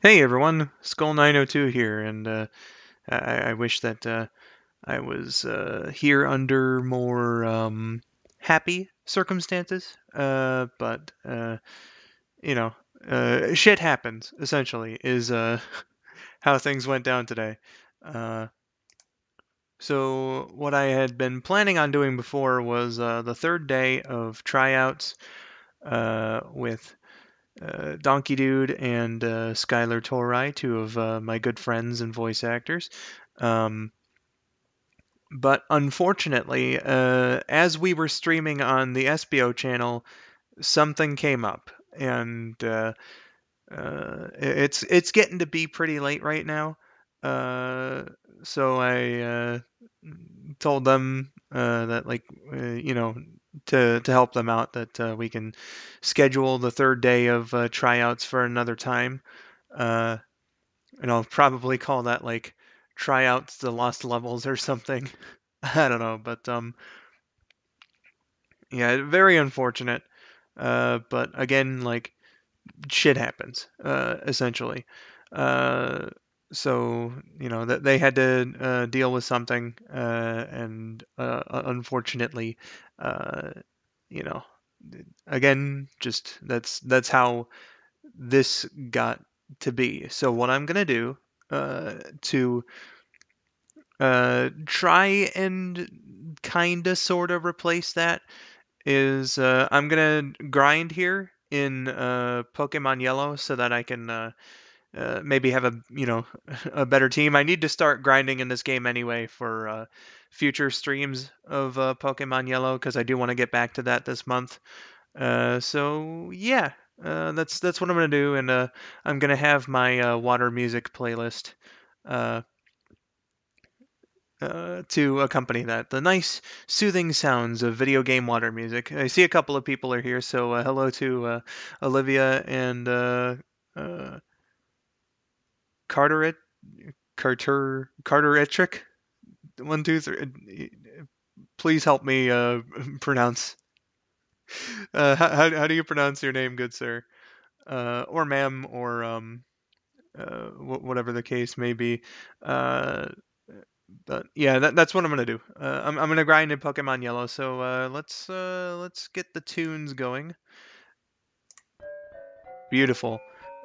Hey everyone, skull902 here, and I wish that I was here under more happy circumstances, but shit happens. Essentially, is how things went down today. Uh, so what I had been planning on doing before was the third day of tryouts with Donkey Dude and Skylar Torai, two of my good friends and voice actors. Um, but unfortunately, as we were streaming on the SBO channel, something came up, and it's getting to be pretty late right now. Uh, so I told them that to help them out that we can schedule the third day of tryouts for another time. Uh, and I'll probably call that like tryouts the lost levels or something. I don't know, but yeah, very unfortunate. But again, like shit happens, essentially. Uh, so that they had to deal with something, and unfortunately, uh, you know, again, just that's how this got to be. So what I'm gonna do to try and kinda sorta replace that is I'm gonna grind here in Pokemon Yellow so that I can maybe have a a better team. I need to start grinding in this game anyway for future streams of Pokemon Yellow because I do want to get back to that this month. So yeah, that's what I'm gonna do, and I'm gonna have my water music playlist. Uh, to accompany that. The nice, soothing sounds of video game water music. I see a couple of people are here, so hello to Olivia and uh, Carteret, Carteretric. 1, 2, 3. Please help me pronounce. How do you pronounce your name, good sir, or ma'am, or whatever the case may be. Uh, But yeah, that's what I'm gonna do. I'm gonna grind in Pokemon Yellow. So let's get the tunes going. Beautiful.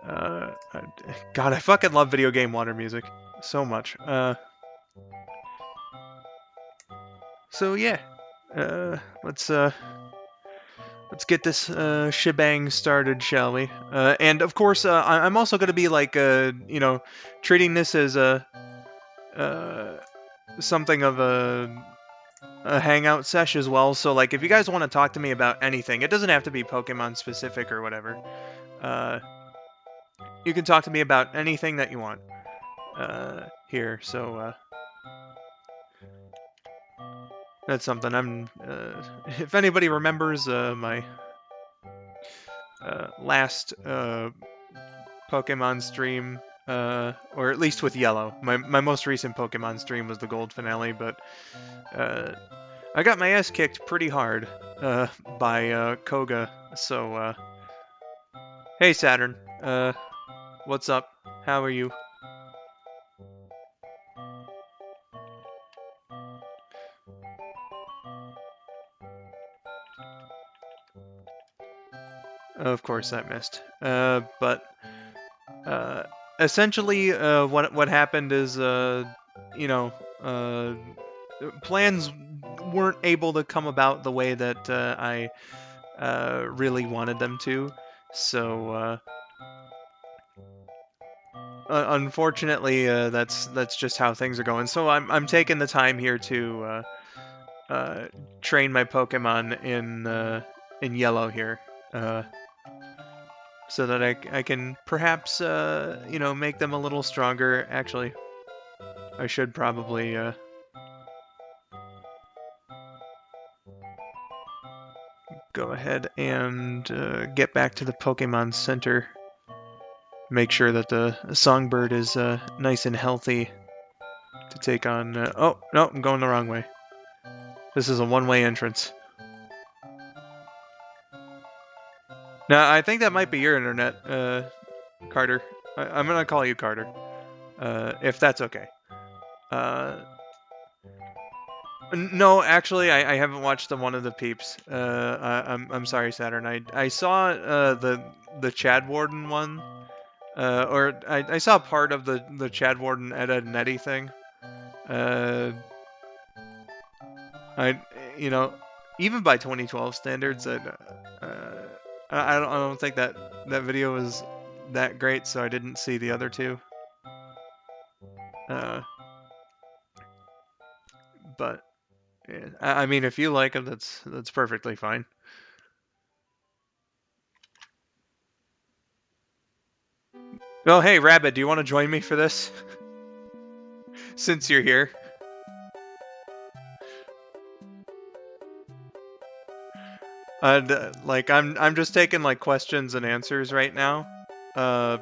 God, I fucking love video game water music so much. So yeah, uh, let's uh, let's get this shebang started, shall we? And of course, I'm also gonna be like treating this as a uh, something of a hangout sesh as well. So like if you guys want to talk to me about anything, it doesn't have to be Pokemon specific or whatever. Uh, you can talk to me about anything that you want here. So that's something I'm. If anybody remembers my last Pokemon stream. Or at least with Yellow. My most recent Pokemon stream was the Gold finale, but I got my ass kicked pretty hard by Koga. So hey Saturn, what's up? How are you? Of course, I missed. But uh, essentially, what happened is, you know, uh, plans weren't able to come about the way that I really wanted them to. So, unfortunately, that's just how things are going. So I'm taking the time here to train my Pokemon in Yellow here. So that I can perhaps make them a little stronger. Actually, I should probably go ahead and get back to the Pokemon Center. Make sure that the Songbird is nice and healthy to take on. Oh no, I'm going the wrong way. This is a one-way entrance. Now I think that might be your internet, Carter. I'm gonna call you Carter, if that's okay. No, actually, I haven't watched the One of the Peeps. I'm sorry, Saturn. I saw the Chad Warden one, or I saw part of the Chad Warden Ed and Eddie thing. I you know, even by 2012 standards, I don't think that video was that great, so I didn't see the other two. But yeah, I mean, if you like them, that's perfectly fine. Oh, hey, Rabbit, do you want to join me for this? Since you're here. Like I'm just taking like questions and answers right now,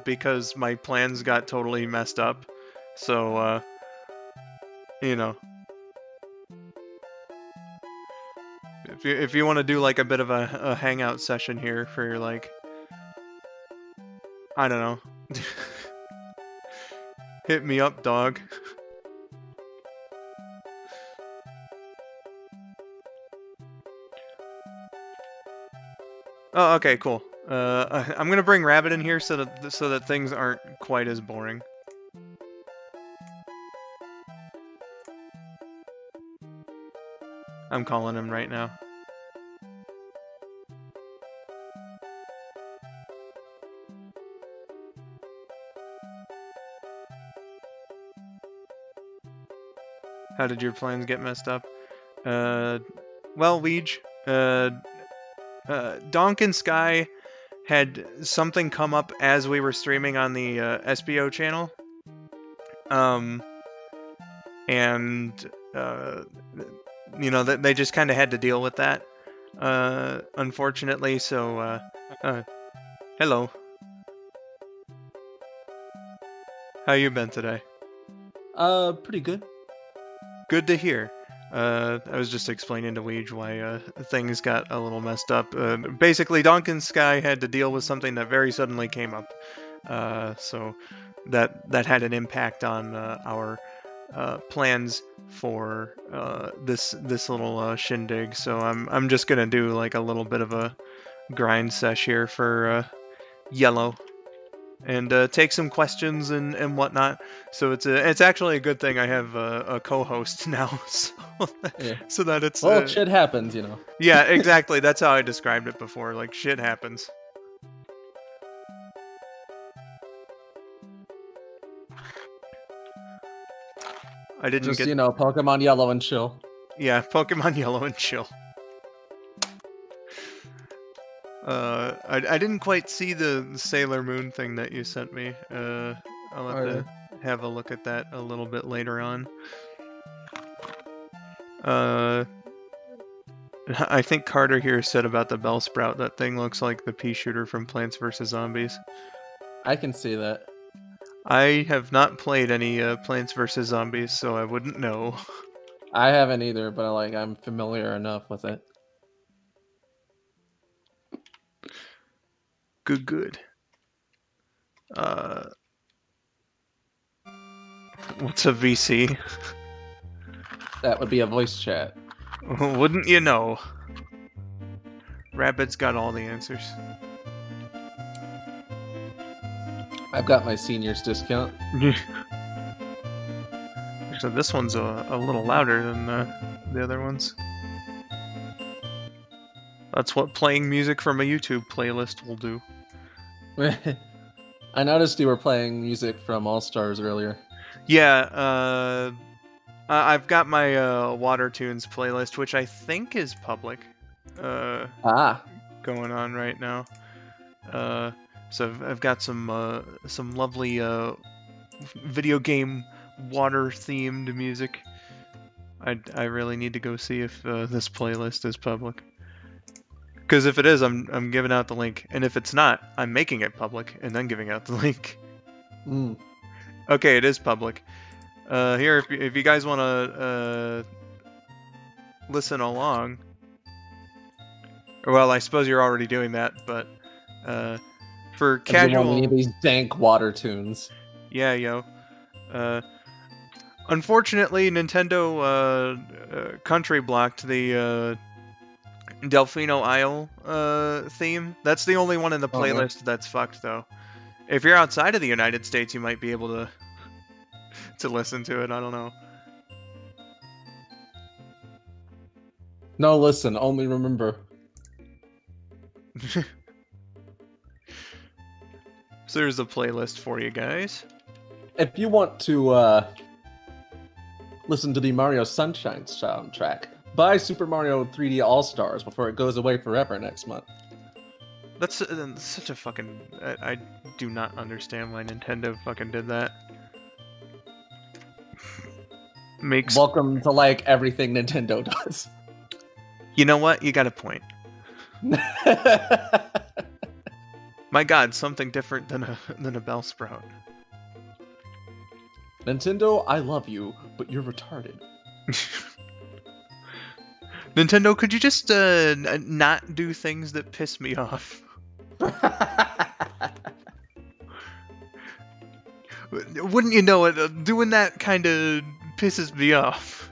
because my plans got totally messed up. So, you know, if you want to do like a bit of a hangout session here for like, I don't know, hit me up, dog. Oh, okay, cool. I'm gonna bring Rabbit in here so that things aren't quite as boring. I'm calling him right now. How did your plans get messed up? Well, Weege, Donk and Sky had something come up as we were streaming on the SBO channel. And you know, they just kind of had to deal with that, unfortunately. So, hello. How you been today? Pretty good. Good to hear. I was just explaining to Weege why things got a little messed up. Basically, Donkin Sky had to deal with something that very suddenly came up, so that had an impact on our plans for this little shindig. So I'm just gonna do like a little bit of a grind sesh here for Yellow, and take some questions and whatnot. So it's actually a good thing I have a co-host now, so that it's well, shit happens, you know. Yeah, exactly. That's how I described it before. Like, shit happens. I didn't Just, get... you know, Pokemon Yellow and chill. Yeah, Pokemon Yellow and chill. I didn't quite see the Sailor Moon thing that you sent me. I'll have to have a look at that a little bit later on. I think Carter here said about the Bellsprout, that thing looks like the pea shooter from Plants vs. Zombies. I can see that. I have not played any Plants vs. Zombies, so I wouldn't know. I haven't either, but like I'm familiar enough with it. Good. What's a VC? That would be a voice chat. Wouldn't you know? Rabbit's got all the answers. I've got my senior's discount. So this one's a little louder than the other ones. That's what playing music from a YouTube playlist will do. I noticed you were playing music from All Stars earlier. Yeah, I've got my Water Tunes playlist, which I think is public. Going on right now. So I've got some lovely video game water themed music. I really need to go see if this playlist is public. Because if it is, I'm giving out the link, and if it's not, I'm making it public and then giving out the link. Okay, it is public. Here, if you guys want to listen along, well, I suppose you're already doing that, but For Because you won't casual, need these dank water tunes. yeah, yo. Unfortunately, Nintendo country blocked the Delfino Isle theme. That's the only one in the Okay. playlist that's fucked, though. If you're outside of the United States, you might be able to listen to it. I don't know. No, listen, only remember. So there's a playlist for you guys. If you want to listen to the Mario Sunshine soundtrack, buy Super Mario 3D All-Stars before it goes away forever next month. That's such a fucking... I do not understand why Nintendo fucking did that. Makes... Welcome to, like, everything Nintendo does. You know what? You got a point. My god, something different than a Bellsprout. Nintendo, I love you, but you're retarded. Nintendo, could you just not do things that piss me off? Wouldn't you know it? Doing that kind of pisses me off.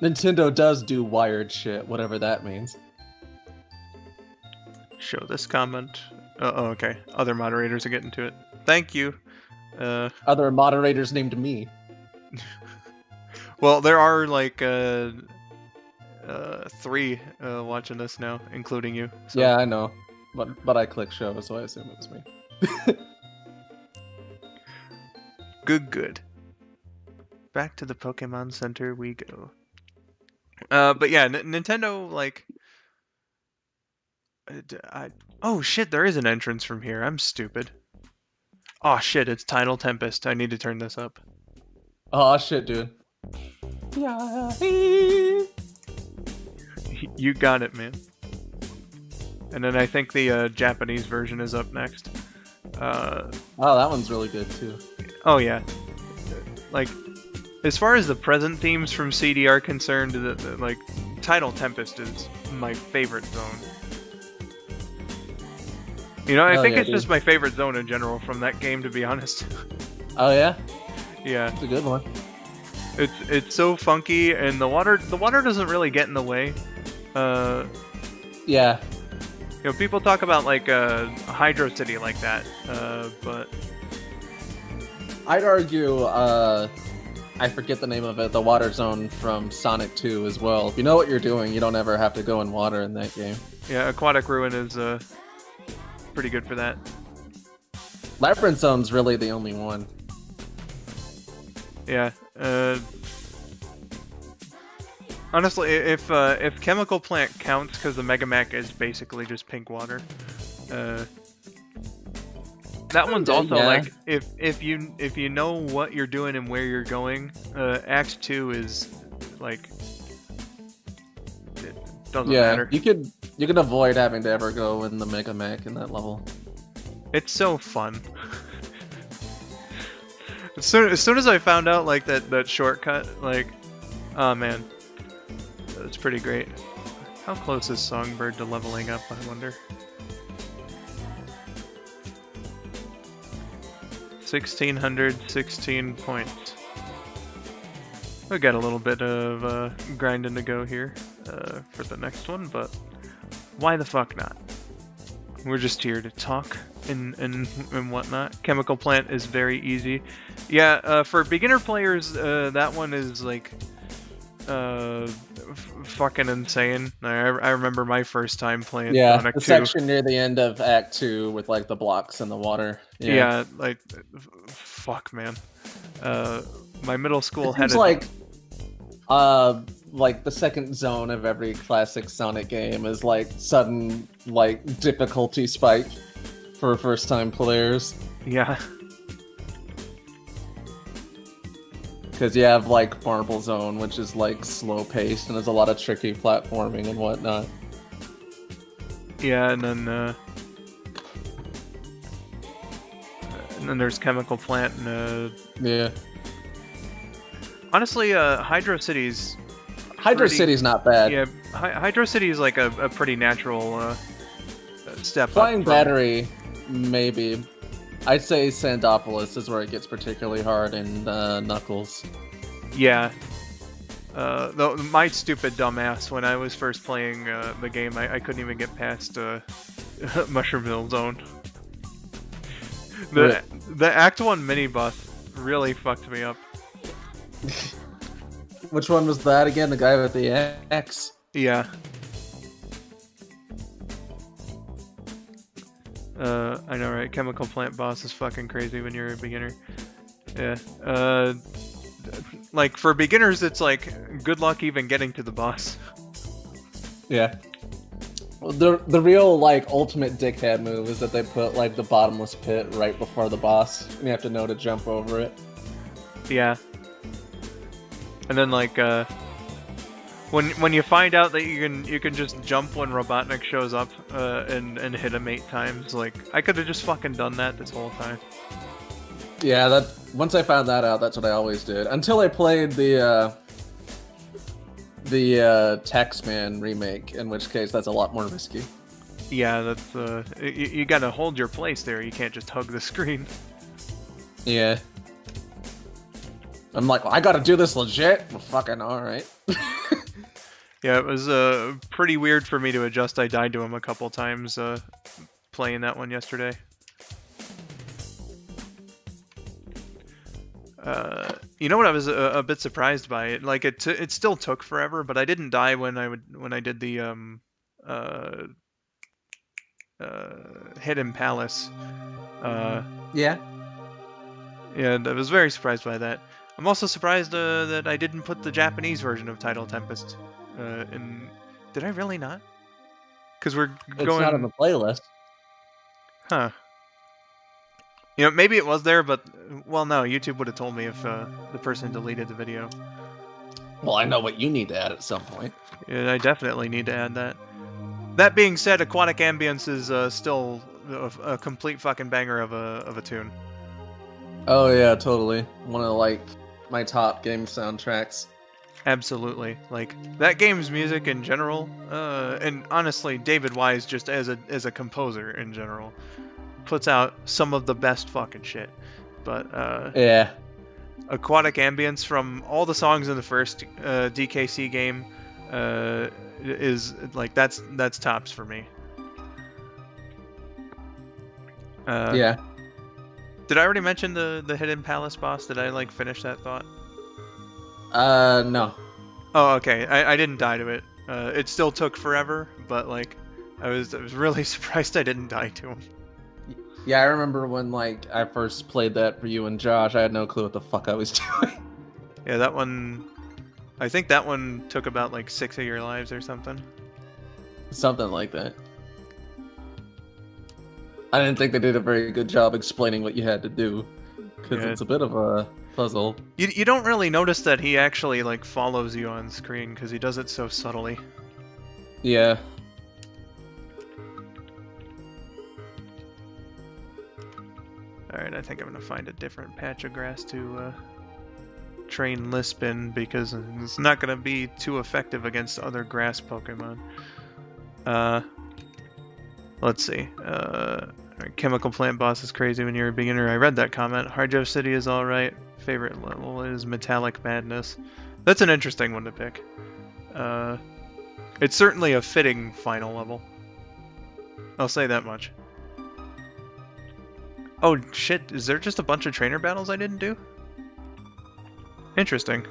Nintendo does do wired shit, whatever that means. Show this comment. Oh, okay. Other moderators are getting to it. Thank you. Other moderators named me. Well, there are like 3 watching this now, including you. So. Yeah, I know. But I click show, so I assume it was me. Good. Back to the Pokemon Center we go. But yeah, Nintendo, like... oh shit, there is an entrance from here. I'm stupid. Oh shit, it's Tidal Tempest. I need to turn this up. Oh shit, dude. You got it, man. And then I think the Japanese version is up next. Oh, that one's really good too. Oh yeah. Like, as far as the present themes from CD are concerned, like, Tidal Tempest is my favorite zone. You know, I think it's just my favorite zone in general from that game, to be honest. Oh yeah? Yeah. It's a good one. It's so funky, and the water doesn't really get in the way. Yeah. You know, people talk about like a Hydro City like that, but I'd argue, I forget the name of it, the water zone from Sonic 2 as well. If you know what you're doing, you don't ever have to go in water in that game. yeah, Aquatic Ruin is pretty good for that. Labyrinth Zone's really the only one. Yeah. Honestly, if Chemical Plant counts, because the Mega Mac is basically just pink water, that one's also like if you know what you're doing and where you're going, Act 2 is like it doesn't matter. You can avoid having to ever go in the Mega Mac in that level. It's so fun. As soon as I found out like that shortcut, like, oh man, that's pretty great. How close is Songbird to leveling up, I wonder? 1616 points. We got a little bit of grinding to go here for the next one, but why the fuck not? We're just here to talk and whatnot. Chemical Plant is very easy. Yeah, for beginner players, that one is like fucking insane. I remember my first time playing Sonic 2. The section near the end of Act 2 with like the blocks in the water. Yeah, like, fuck, man. My middle school had like the second zone of every classic Sonic game is like sudden like difficulty spike for first time players. Yeah. Because you have like Marble Zone, which is like slow paced and there's a lot of tricky platforming and whatnot. Yeah, and then there's Chemical Plant and yeah. Honestly, Hydro Hydro City's not bad. Yeah, Hydro City is like a pretty natural step Flying up. Battery, maybe. I'd say Sandopolis is where it gets particularly hard in Knuckles. Yeah. Though my stupid dumbass, when I was first playing the game, I couldn't even get past Mushroomville Zone. The Act 1 mini boss really fucked me up. Which one was that again? The guy with the X? Yeah. I know, right? Chemical plant boss is fucking crazy when you're a beginner. Yeah. Like, for beginners, it's like, good luck even getting to the boss. Yeah. Well, the real, like, ultimate dickhead move is that they put, like, the bottomless pit right before the boss, and you have to know to jump over it. Yeah. And then, like, when you find out that you can just jump when Robotnik shows up, and hit him 8 times, like, I could have just fucking done that this whole time. Yeah, once I found that out, that's what I always did. Until I played the Taxman remake, in which case that's a lot more risky. Yeah, that's you gotta hold your place there. You can't just hug the screen. Yeah. I'm like, well, I gotta do this legit? Well, fucking alright. Yeah, it was pretty weird for me to adjust. I died to him a couple times playing that one yesterday. You know what I was a bit surprised by? It like it still took forever, but I didn't die when I did the Hidden Palace. Yeah. Yeah, I was very surprised by that. I'm also surprised that I didn't put the Japanese version of Tidal Tempest in. Did I really not? Because we're going. It's not on the playlist. Huh. You know, maybe it was there, but well, no. YouTube would have told me if the person deleted the video. Well, I know what you need to add at some point. Yeah, I definitely need to add that. That being said, Aquatic Ambience is still a complete fucking banger of a tune. Oh yeah, totally. One of like my top game soundtracks. Absolutely, like that game's music in general, and honestly, David Wise just as a composer in general, puts out some of the best fucking shit. But yeah, Aquatic Ambience from all the songs in the first DKC game is like that's tops for me. Yeah. Did I already mention the Hidden Palace boss? Did I like finish that thought? No. Oh, okay. I didn't die to it. It still took forever, but like I was really surprised I didn't die to him. Yeah, I remember when like I first played that for you and Josh, I had no clue what the fuck I was doing. Yeah, that one. I think that one took about like 6 of your lives or something. Something like that. I didn't think they did a very good job explaining what you had to do, because it's a bit of a puzzle. You don't really notice that he actually like follows you on screen because he does it so subtly. Yeah. Alright, I think I'm gonna find a different patch of grass to train Lisp in because it's not gonna be too effective against other grass Pokemon. Let's see. Chemical plant boss is crazy when you're a beginner. I read that comment. Hydro City is alright. Favorite level is Metallic Madness. That's an interesting one to pick. It's certainly a fitting final level. I'll say that much. Oh shit, is there just a bunch of trainer battles I didn't do? Interesting.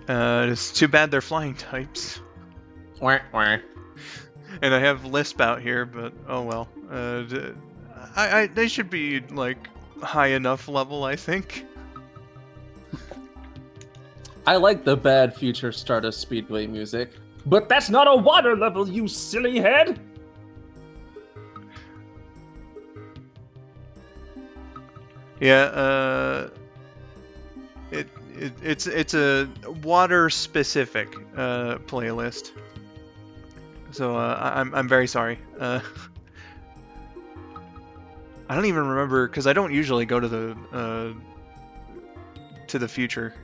It's too bad they're flying types. Wah, wah. And I have Lisp out here, but oh well. They should be like high enough level, I think. I like the bad future Stardust Speedway music. But that's not a water level, you silly head! Yeah, it's a water specific playlist. So I'm very sorry. I don't even remember because I don't usually go to the future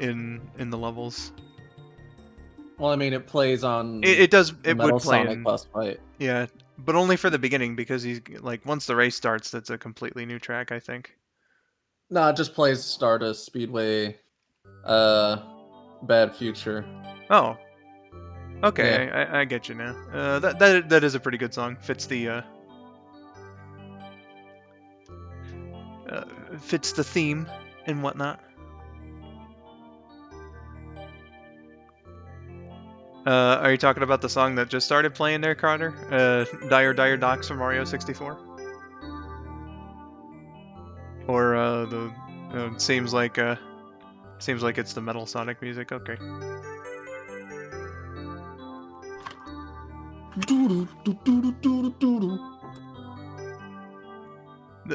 in the levels. Well, I mean, it plays on It does. the It Metal would play Sonic in. Bus Fight. Yeah, but only for the beginning because he's like once the race starts, that's a completely new track, I think. No, it just plays Stardust, Speedway, Bad Future. Oh, Yeah. okay, I get you now. That is a pretty good song. Fits the theme and whatnot. Are you talking about the song that just started playing there, Carter? Dire Dire Docks from Mario 64? Or seems like it's the Metal Sonic music. Okay.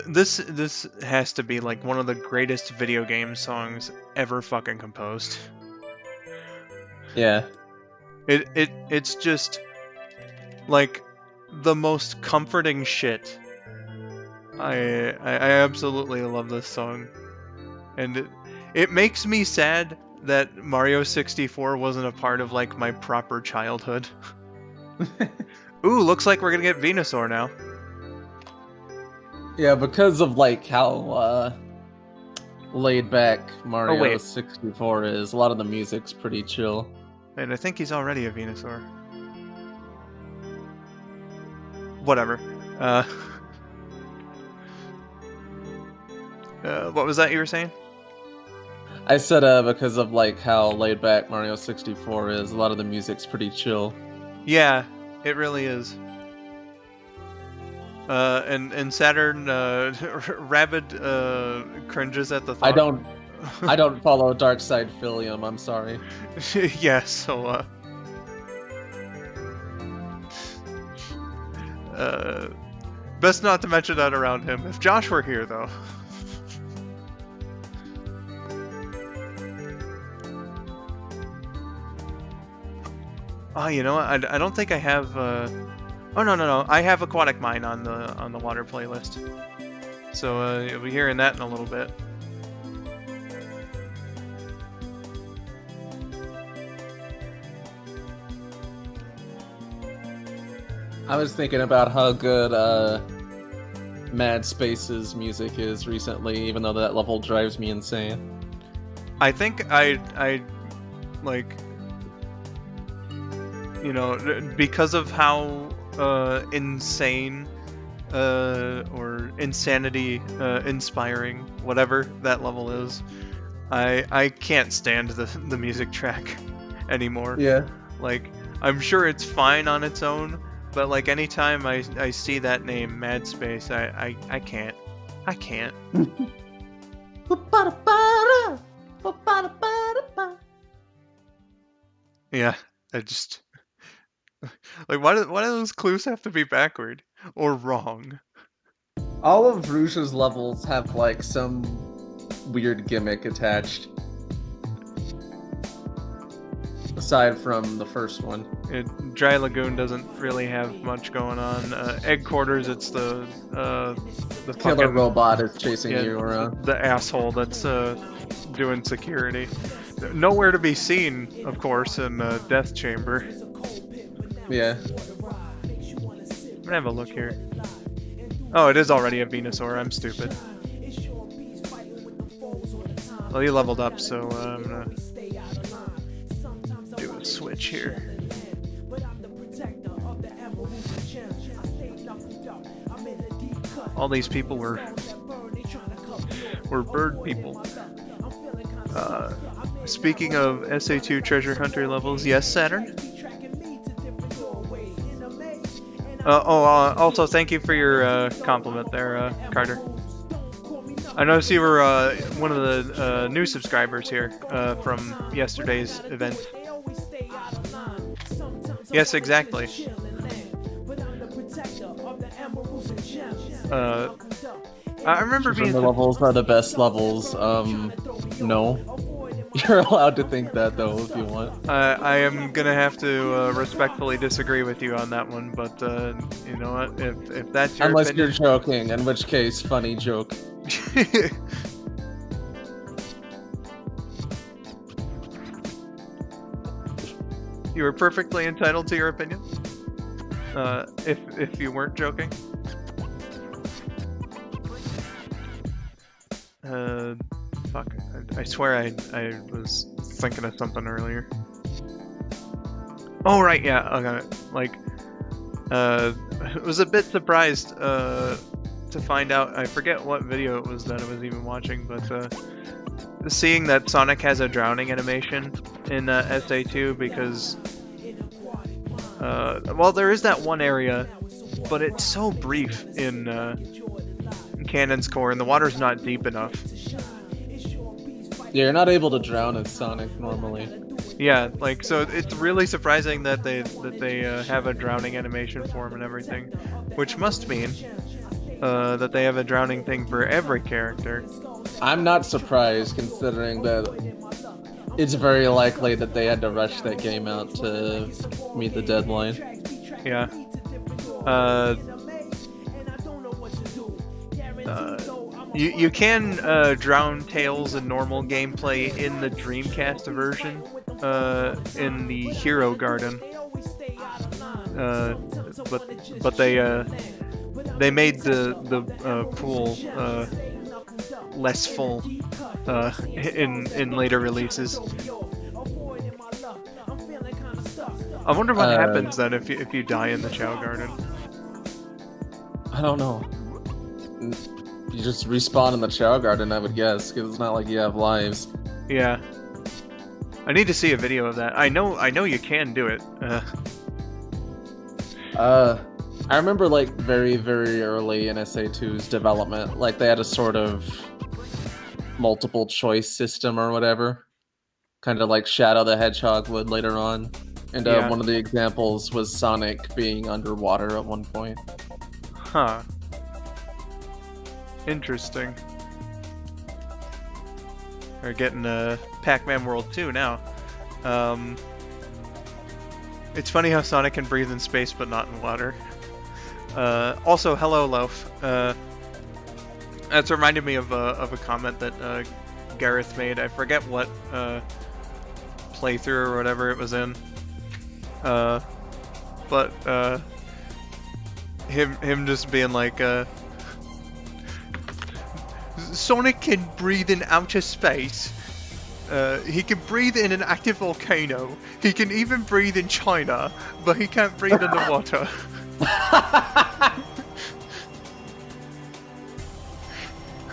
This has to be like one of the greatest video game songs ever fucking composed. Yeah. It's just like the most comforting shit. I absolutely love this song, and it makes me sad that Mario 64 wasn't a part of like my proper childhood. Ooh, looks like we're gonna get Venusaur now. Yeah, because of like how laid back Mario wait. 64 is, a lot of the music's pretty chill. And I think he's already a Venusaur. Whatever. What was that you were saying? I said because of like how laid back Mario 64 is, a lot of the music's pretty chill. Yeah, it really is. And Saturn, Rabid cringes at the thought. I don't follow Dark Side Philium, I'm sorry. Yeah, so best not to mention that around him. If Josh were here, though. Oh, you know what? I don't think I have. Oh no! I have Aquatic Mine on the water playlist. So you'll be hearing that in a little bit. I was thinking about how good Mad Space's music is recently, even though that level drives me insane. I think I like, you know, because of how insane or insanity inspiring whatever that level is, I can't stand the music track anymore. Yeah. Like, I'm sure it's fine on its own, but like anytime I see that name, Mad Space, I can't. I can't. Yeah, I just like why do those clues have to be backward or wrong? All of Rouge's levels have like some weird gimmick attached. Aside from the first one. Dry Lagoon doesn't really have much going on. Egg Quarters, it's the killer fucking robot is chasing you around. The asshole that's doing security. Nowhere to be seen, of course, in the Death Chamber. Yeah. I'm gonna have a look here. Oh, it is already a Venusaur. I'm stupid. Well, he leveled up, so I'm gonna do a switch here. All these people were bird people. Speaking of SA2 treasure hunter levels, yes, Saturn? Also thank you for your compliment there, Carter. I noticed you were one of the new subscribers here from yesterday's event. Yes, exactly. I remember being... The levels are the best levels. No. You're allowed to think that though if you want. I am gonna have to respectfully disagree with you on that one, but you know what? If that's your Unless opinion, you're joking, in which case, funny joke. you were perfectly entitled to your opinion. If you weren't joking. Fuck. I swear I was thinking of something earlier. Oh right, yeah. Okay. Like, I was a bit surprised to find out. I forget what video it was that I was even watching, but seeing that Sonic has a drowning animation in SA2 because, well, there is that one area, but it's so brief in Cannon's Core, and the water's not deep enough. Yeah, you're not able to drown as Sonic normally. Yeah, like, so it's really surprising that they have a drowning animation for him and everything, which must mean that they have a drowning thing for every character. I'm not surprised, considering that it's very likely that they had to rush that game out to meet the deadline. Yeah. You can drown Tails in normal gameplay in the Dreamcast version, in the Hero Garden. But they made the pool less full in later releases. I wonder what happens then if you die in the Chow Garden. I don't know. You just respawn in the Chow Garden, I would guess, because it's not like you have lives. Yeah. I need to see a video of that. I know you can do it. I remember, like, very, very early in SA2's development, like, they had a sort of multiple choice system or whatever. Kind of like Shadow the Hedgehog would later on. And Yeah. one of the examples was Sonic being underwater at one point. Huh. Interesting. We're getting Pac-Man World 2 now. It's funny how Sonic can breathe in space but not in water. Also, hello Loaf. That's reminded me of a comment that Gareth made. I forget what playthrough or whatever it was in. But him just being like, Sonic can breathe in outer space. He can breathe in an active volcano. He can even breathe in China, but he can't breathe underwater.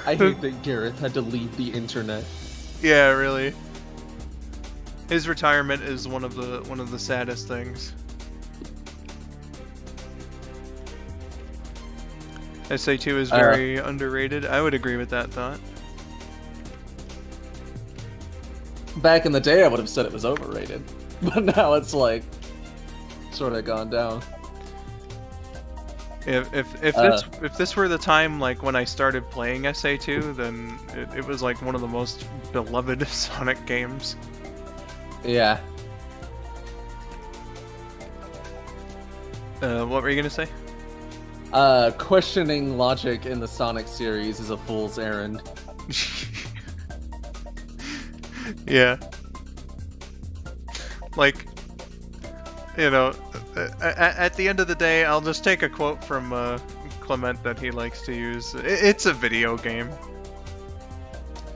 I hate that Gareth had to leave the internet. Yeah, really. His retirement is one of the saddest things. SA2 is very underrated. I would agree with that thought. Back in the day, I would have said it was overrated, but now it's like sort of gone down. If this were the time like when I started playing SA2, then it was like one of the most beloved Sonic games. Yeah. What were you gonna say? Questioning logic in the Sonic series is a fool's errand. Yeah. Like, you know, at the end of the day, I'll just take a quote from Clement that he likes to use. It's a video game.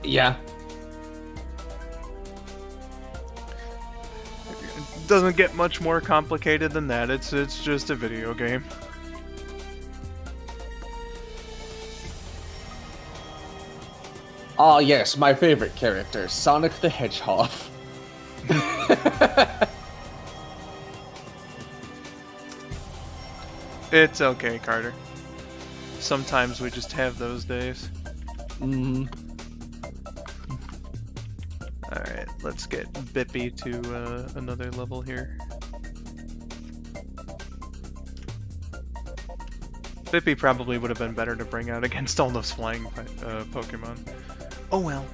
Yeah. It doesn't get much more complicated than that. It's just a video game. Oh yes, my favorite character, Sonic the Hedgehog. It's okay, Carter. Sometimes we just have those days. Alright, let's get Bippy to another level here. Bippy probably would have been better to bring out against all those flying Pokemon. Oh well.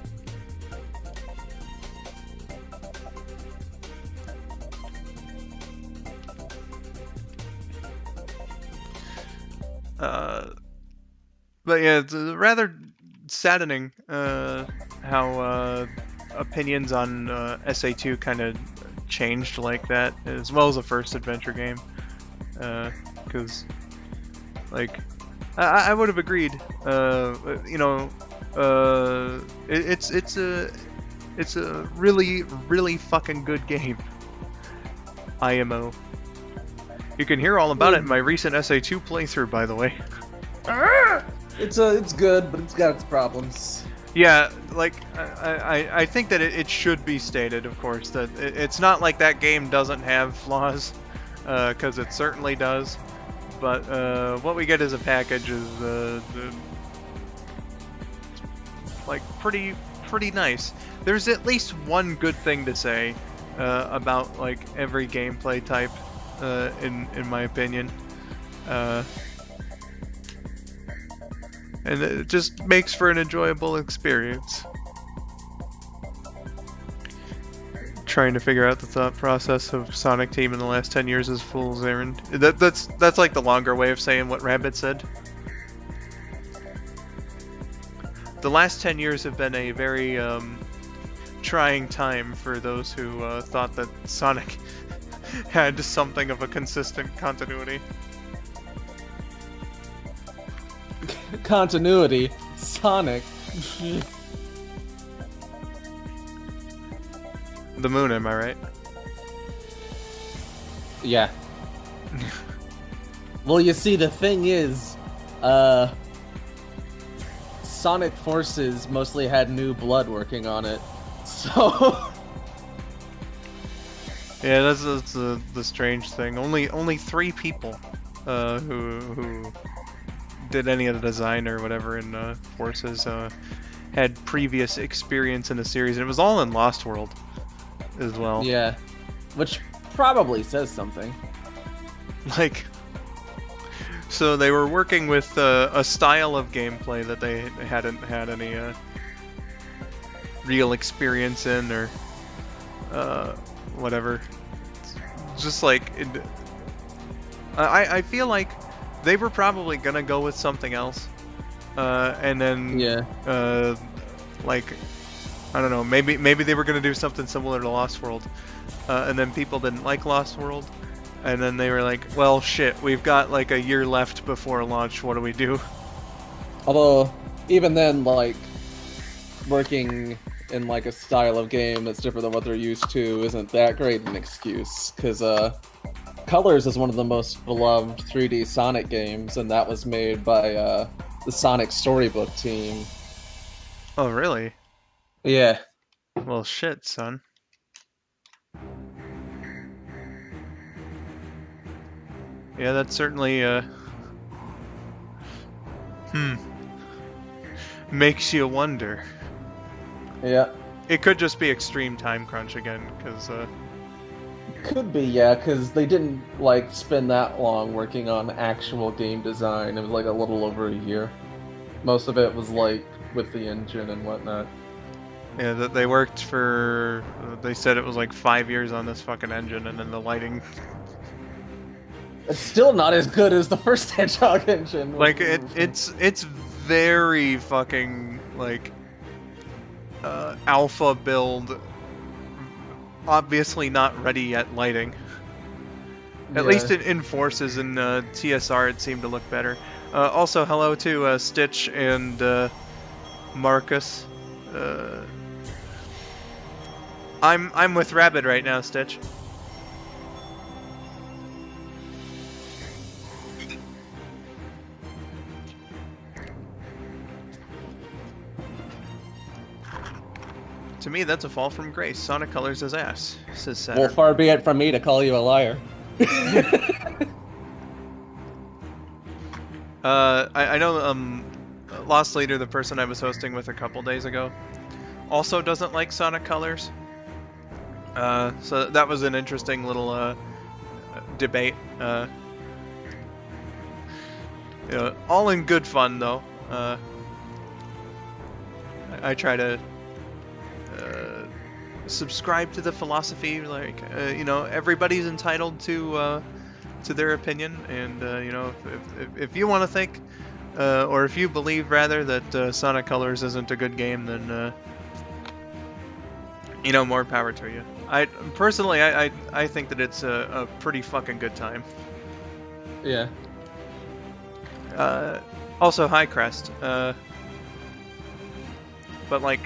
But yeah, it's rather saddening how opinions on SA2 kind of changed like that, as well as the first adventure game. Because, like, I would have agreed. You know, it's a really fucking good game. IMO. You can hear all about it in my recent SA2 playthrough, by the way. It's good, but it's got its problems. Yeah, like, I think that it should be stated, of course, that it's not like that game doesn't have flaws, because it certainly does, but what we get as a package is, like, pretty nice. There's at least one good thing to say about, like, every gameplay type, in my opinion. And it just makes for an enjoyable experience. Trying to figure out the thought process of Sonic Team in the last 10 years is fool's errand. That's like the longer way of saying what Rabbit said. The last 10 years have been a very trying time for those who thought that Sonic had something of a consistent continuity. Continuity, Sonic. The moon, am I right? Yeah. Well, you see, the thing is, Sonic Forces mostly had new blood working on it, so. Yeah, that's the strange thing. Only 3 people who did any of the design or whatever in Forces had previous experience in the series, and it was all in Lost World as well. Yeah, which probably says something. Like, so they were working with a style of gameplay that they hadn't had any real experience in, or whatever. Just like, I feel like they were probably gonna go with something else, and then like, I don't know, maybe they were gonna do something similar to Lost World, and then people didn't like Lost World, and then they were like, well, shit, we've got like a year left before launch. What do we do? Although, even then, like, working in like a style of game that's different than what they're used to isn't that great an excuse, because Colors is one of the most beloved 3D Sonic games, and that was made by the Sonic Storybook team. Oh, really? Yeah. Well, shit, son. Yeah, that certainly makes you wonder. Yeah. It could just be extreme time crunch again, because Could be, yeah, because they didn't, like, spend that long working on actual game design. It was, like, a little over a year. Most of it was, like, with the engine and whatnot. yeah, that they worked for. They said it was like 5 years on this fucking engine, and then the lighting. It's still not as good as the first Hedgehog engine. Like it's very fucking like alpha build. Obviously not ready yet lighting. At least in Forces and TSR it seemed to look better. Also, hello to Stitch and Marcus. I'm with Rabbit right now, Stitch. To me, that's a fall from grace. Sonic Colors his ass, says Saturn. Well, far be it from me to call you a liar. I know Lost Leader, the person I was hosting with a couple days ago, also doesn't like Sonic Colors. So that was an interesting little debate. You know, all in good fun, though. I try to subscribe to the philosophy, like, you know, everybody's entitled to to their opinion, and you know, if you want to think, or if you believe rather that Sonic Colors isn't a good game, then you know, more power to you. I personally, I think that it's a pretty fucking good time. Yeah. Also, High Crest. But like,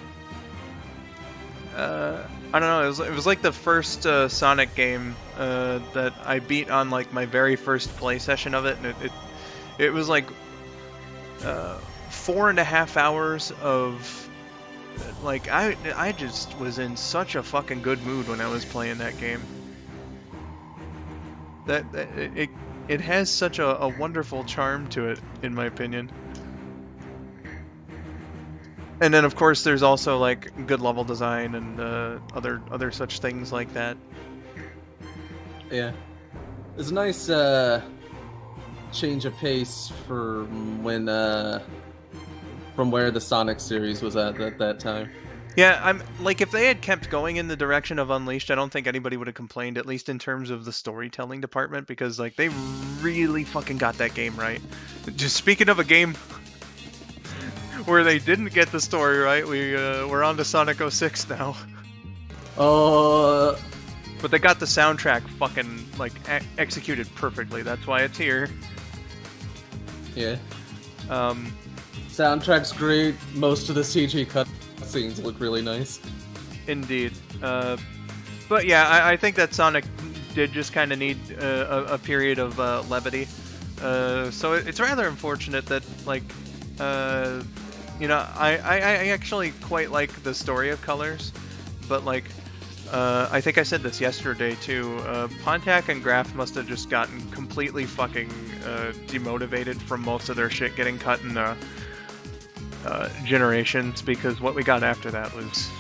I don't know. It was like the first Sonic game that I beat on like my very first play session of it, and it was like 4.5 hours of like I just was in such a fucking good mood when I was playing that game. That it has such a wonderful charm to it, in my opinion. And then, of course, there's also like good level design and other such things like that. Yeah, it's a nice change of pace for when from where the Sonic series was at that time. Yeah, I'm like, if they had kept going in the direction of Unleashed, I don't think anybody would have complained, at least in terms of the storytelling department, because like they really fucking got that game right. Just speaking of a game where they didn't get the story right, we're on to Sonic 06 now. But they got the soundtrack fucking like executed perfectly. That's why it's here. Yeah. Soundtrack's great. Most of the CG cutscenes look really nice. Indeed. But yeah, I think that Sonic did just kind of need a period of levity. So it's rather unfortunate that, like, you know, I actually quite like the story of Colors, but like, I think I said this yesterday too, Pontiac and Graf must have just gotten completely fucking demotivated from most of their shit getting cut in Generations, because what we got after that was...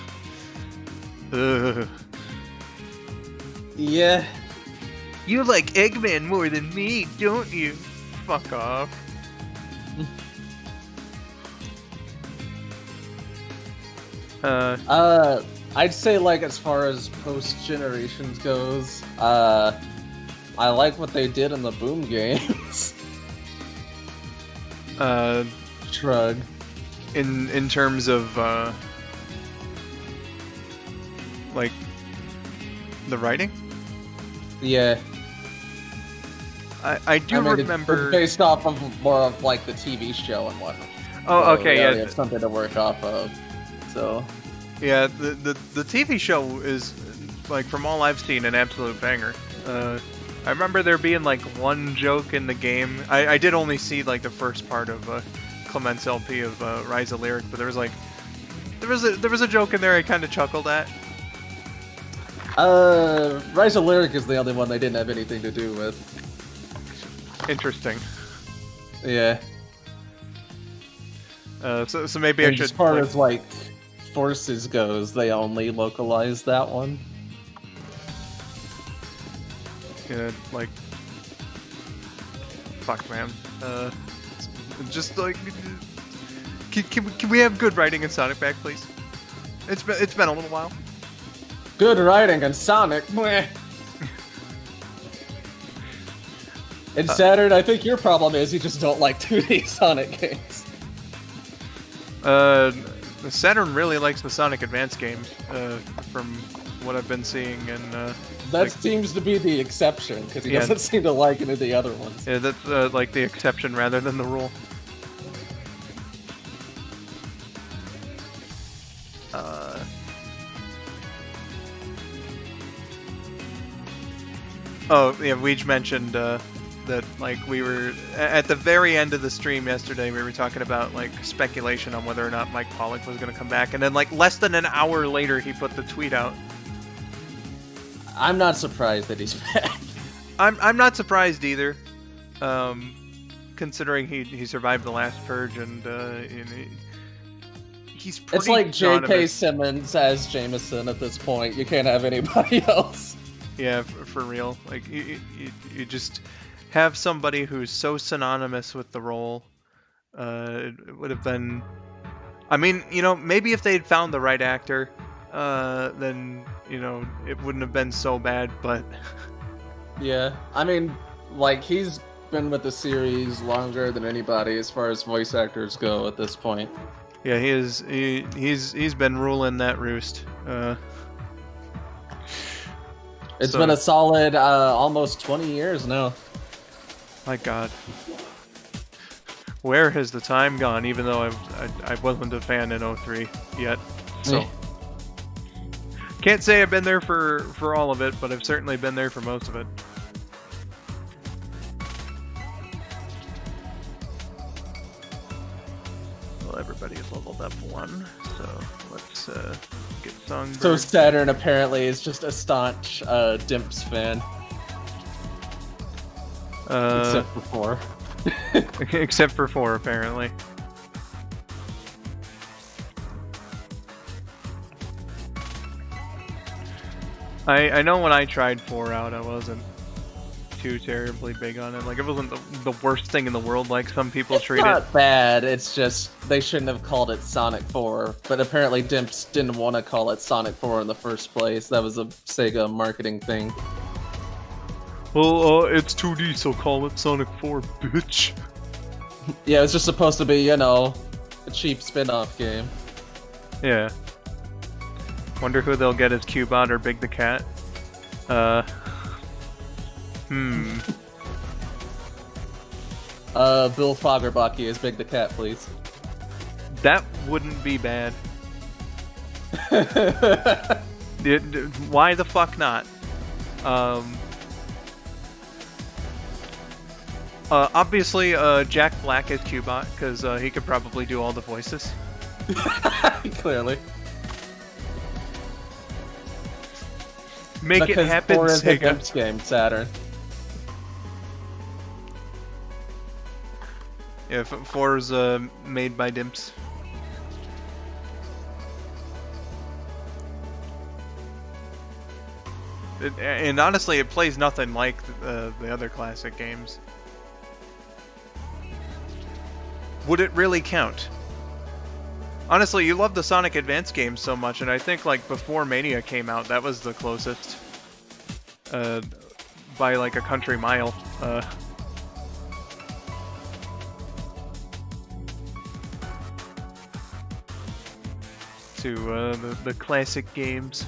Yeah. You like Eggman more than me, don't you? Fuck off. I'd say, like, as far as post-Generations goes, I like what they did in the Boom games. Shrug. In terms of, like, the writing? Yeah. I do remember... It's based off of more of, like, the TV show and whatnot. Oh, okay, yeah. We have something to work off of, so... Yeah, the TV show is, like, from all I've seen, an absolute banger. I remember there being, like, one joke in the game. I did only see, like, the first part of Clement's LP of Rise of Lyric, but there was, like... There was a joke in there I kind of chuckled at. Rise of Lyric is the only one they didn't have anything to do with. Interesting. Yeah. So maybe I should... As far as, like, Forces goes, they only localized that one. Yeah, like... Fuck, man. Just, like... Can we have good writing in Sonic back, please? It's been a little while. Good writing in Sonic. Meh. And Saturn, I think your problem is you just don't like 2D Sonic games. Saturn really likes the Sonic Advance games, from what I've been seeing, and that like, seems to be the exception, because he doesn't seem to like any of the other ones. Yeah, that's like the exception rather than the rule. Oh, yeah, Weege mentioned that, like, we were at the very end of the stream yesterday, we were talking about, like, speculation on whether or not Mike Pollock was going to come back, and then, like, less than an hour later he put the tweet out. I'm not surprised that he's back. I'm not surprised either, considering he survived the last purge, and he's pretty... It's like J.K. Simmons as Jameson at this point. You can't have anybody else. Yeah, for real. Like, you just have somebody who's so synonymous with the role. It would have been... I mean, you know, maybe if they'd found the right actor, then, you know, it wouldn't have been so bad, but... Yeah, I mean, Like, he's been with the series longer than anybody as far as voice actors go at this point. Yeah, he is. He's been ruling that roost. It's been a solid almost 20 years now. My God. Where has the time gone? Even though I wasn't a fan in 03 yet, so can't say I've been there for all of it, but I've certainly been there for most of it. Well, everybody is leveled up 1, so let's get Songbird. So Saturn apparently is just a staunch Dimps fan. Except for 4. Except for 4, apparently. I know when I tried 4 out, I wasn't too terribly big on it. Like, it wasn't the worst thing in the world like some people treat it. It's not bad, it's just they shouldn't have called it Sonic 4, but apparently Dimps didn't want to call it Sonic 4 in the first place. That was a Sega marketing thing. Well, it's 2D, so call it Sonic 4, bitch. Yeah, it was just supposed to be, you know, a cheap spin-off game. Yeah. Wonder who they'll get as Cubot or Big the Cat. Bill Fagerbaki as Big the Cat, please. That wouldn't be bad. Why the fuck not? Obviously, Jack Black is Cubot, because he could probably do all the voices. Clearly. Make because it happen, 4 is a Sega. Dimps game, Saturn. Yeah, 4 is made by Dimps. And honestly, it plays nothing like the other classic games. Would it really count? Honestly, you love the Sonic Advance games so much, and I think like before Mania came out, that was the closest by like a country mile. To the classic games.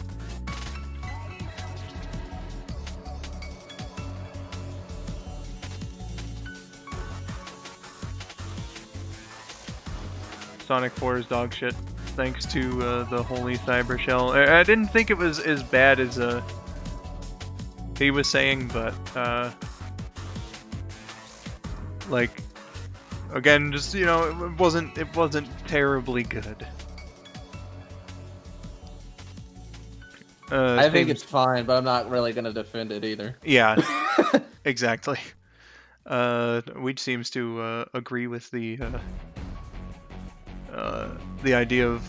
Sonic 4 is dog shit, thanks to the Holy Cyber Shell. I didn't think it was as bad as he was saying, but like again, just you know, it wasn't terribly good. I think it's fine, but I'm not really gonna defend it either. Yeah, exactly. Weed seems to agree with the idea of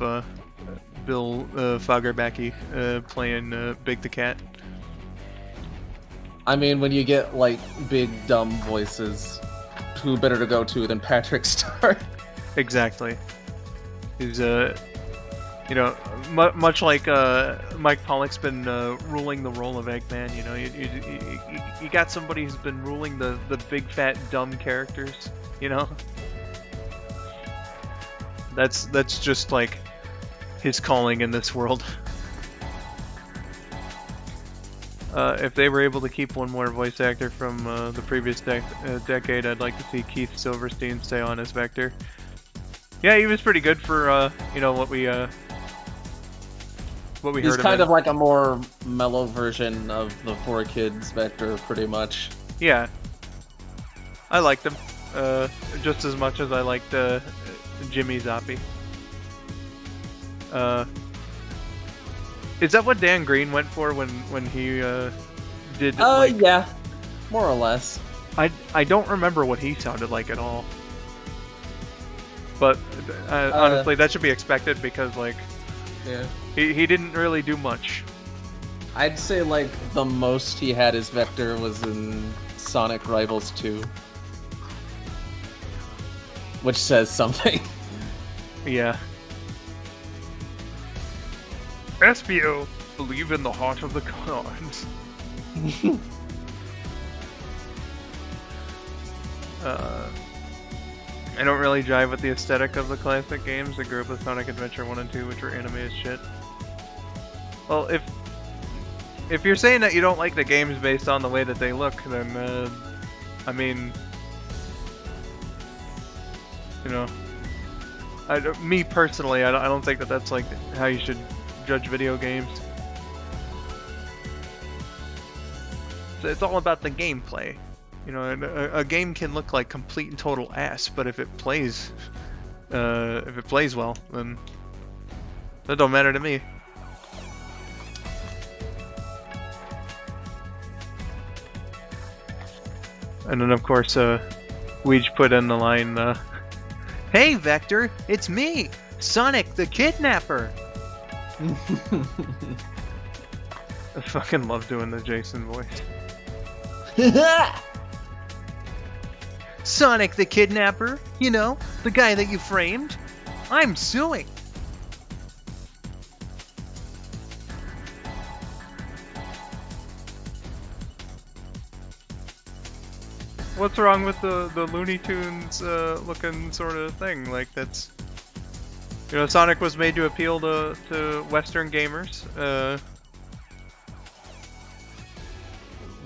Bill Fagerbaki playing Big the Cat. I mean, when you get like big dumb voices, who better to go to than Patrick Star? Exactly. He's you know, much like Mike Pollock's been ruling the role of Eggman. You know, you got somebody who's been ruling the big fat dumb characters. You know. That's just like his calling in this world. If they were able to keep one more voice actor from the previous decade, I'd like to see Keith Silverstein stay on as Vector. Yeah, he was pretty good for you know what we heard. He's kind of like a more mellow version of the 4Kids Vector, pretty much. Yeah, I liked him just as much as I liked Jimmy Zoppie. Is that what Dan Green went for when he did? Like, yeah, more or less. I don't remember what he sounded like at all. But honestly, that should be expected because like, yeah, he didn't really do much. I'd say like the most he had as Vector was in Sonic Rivals 2. Which says something. Yeah. Espio, believe in the heart of the cards. I don't really jive with the aesthetic of the classic games. I grew up with Sonic Adventure 1 and 2, which were anime as shit. Well, if you're saying that you don't like the games based on the way that they look, then, I mean, you know, me personally, I don't think that that's like how you should judge video games. So it's all about the gameplay. You know, a game can look like complete and total ass, but if it plays well, then that don't matter to me. And then of course, Weege put in the line, "Hey Vector, it's me, Sonic the Kidnapper." I fucking love doing the Jason voice. Sonic the Kidnapper, you know, the guy that you framed. I'm suing. What's wrong with the Looney Tunes looking sort of thing? Like, that's, you know, Sonic was made to appeal to Western gamers.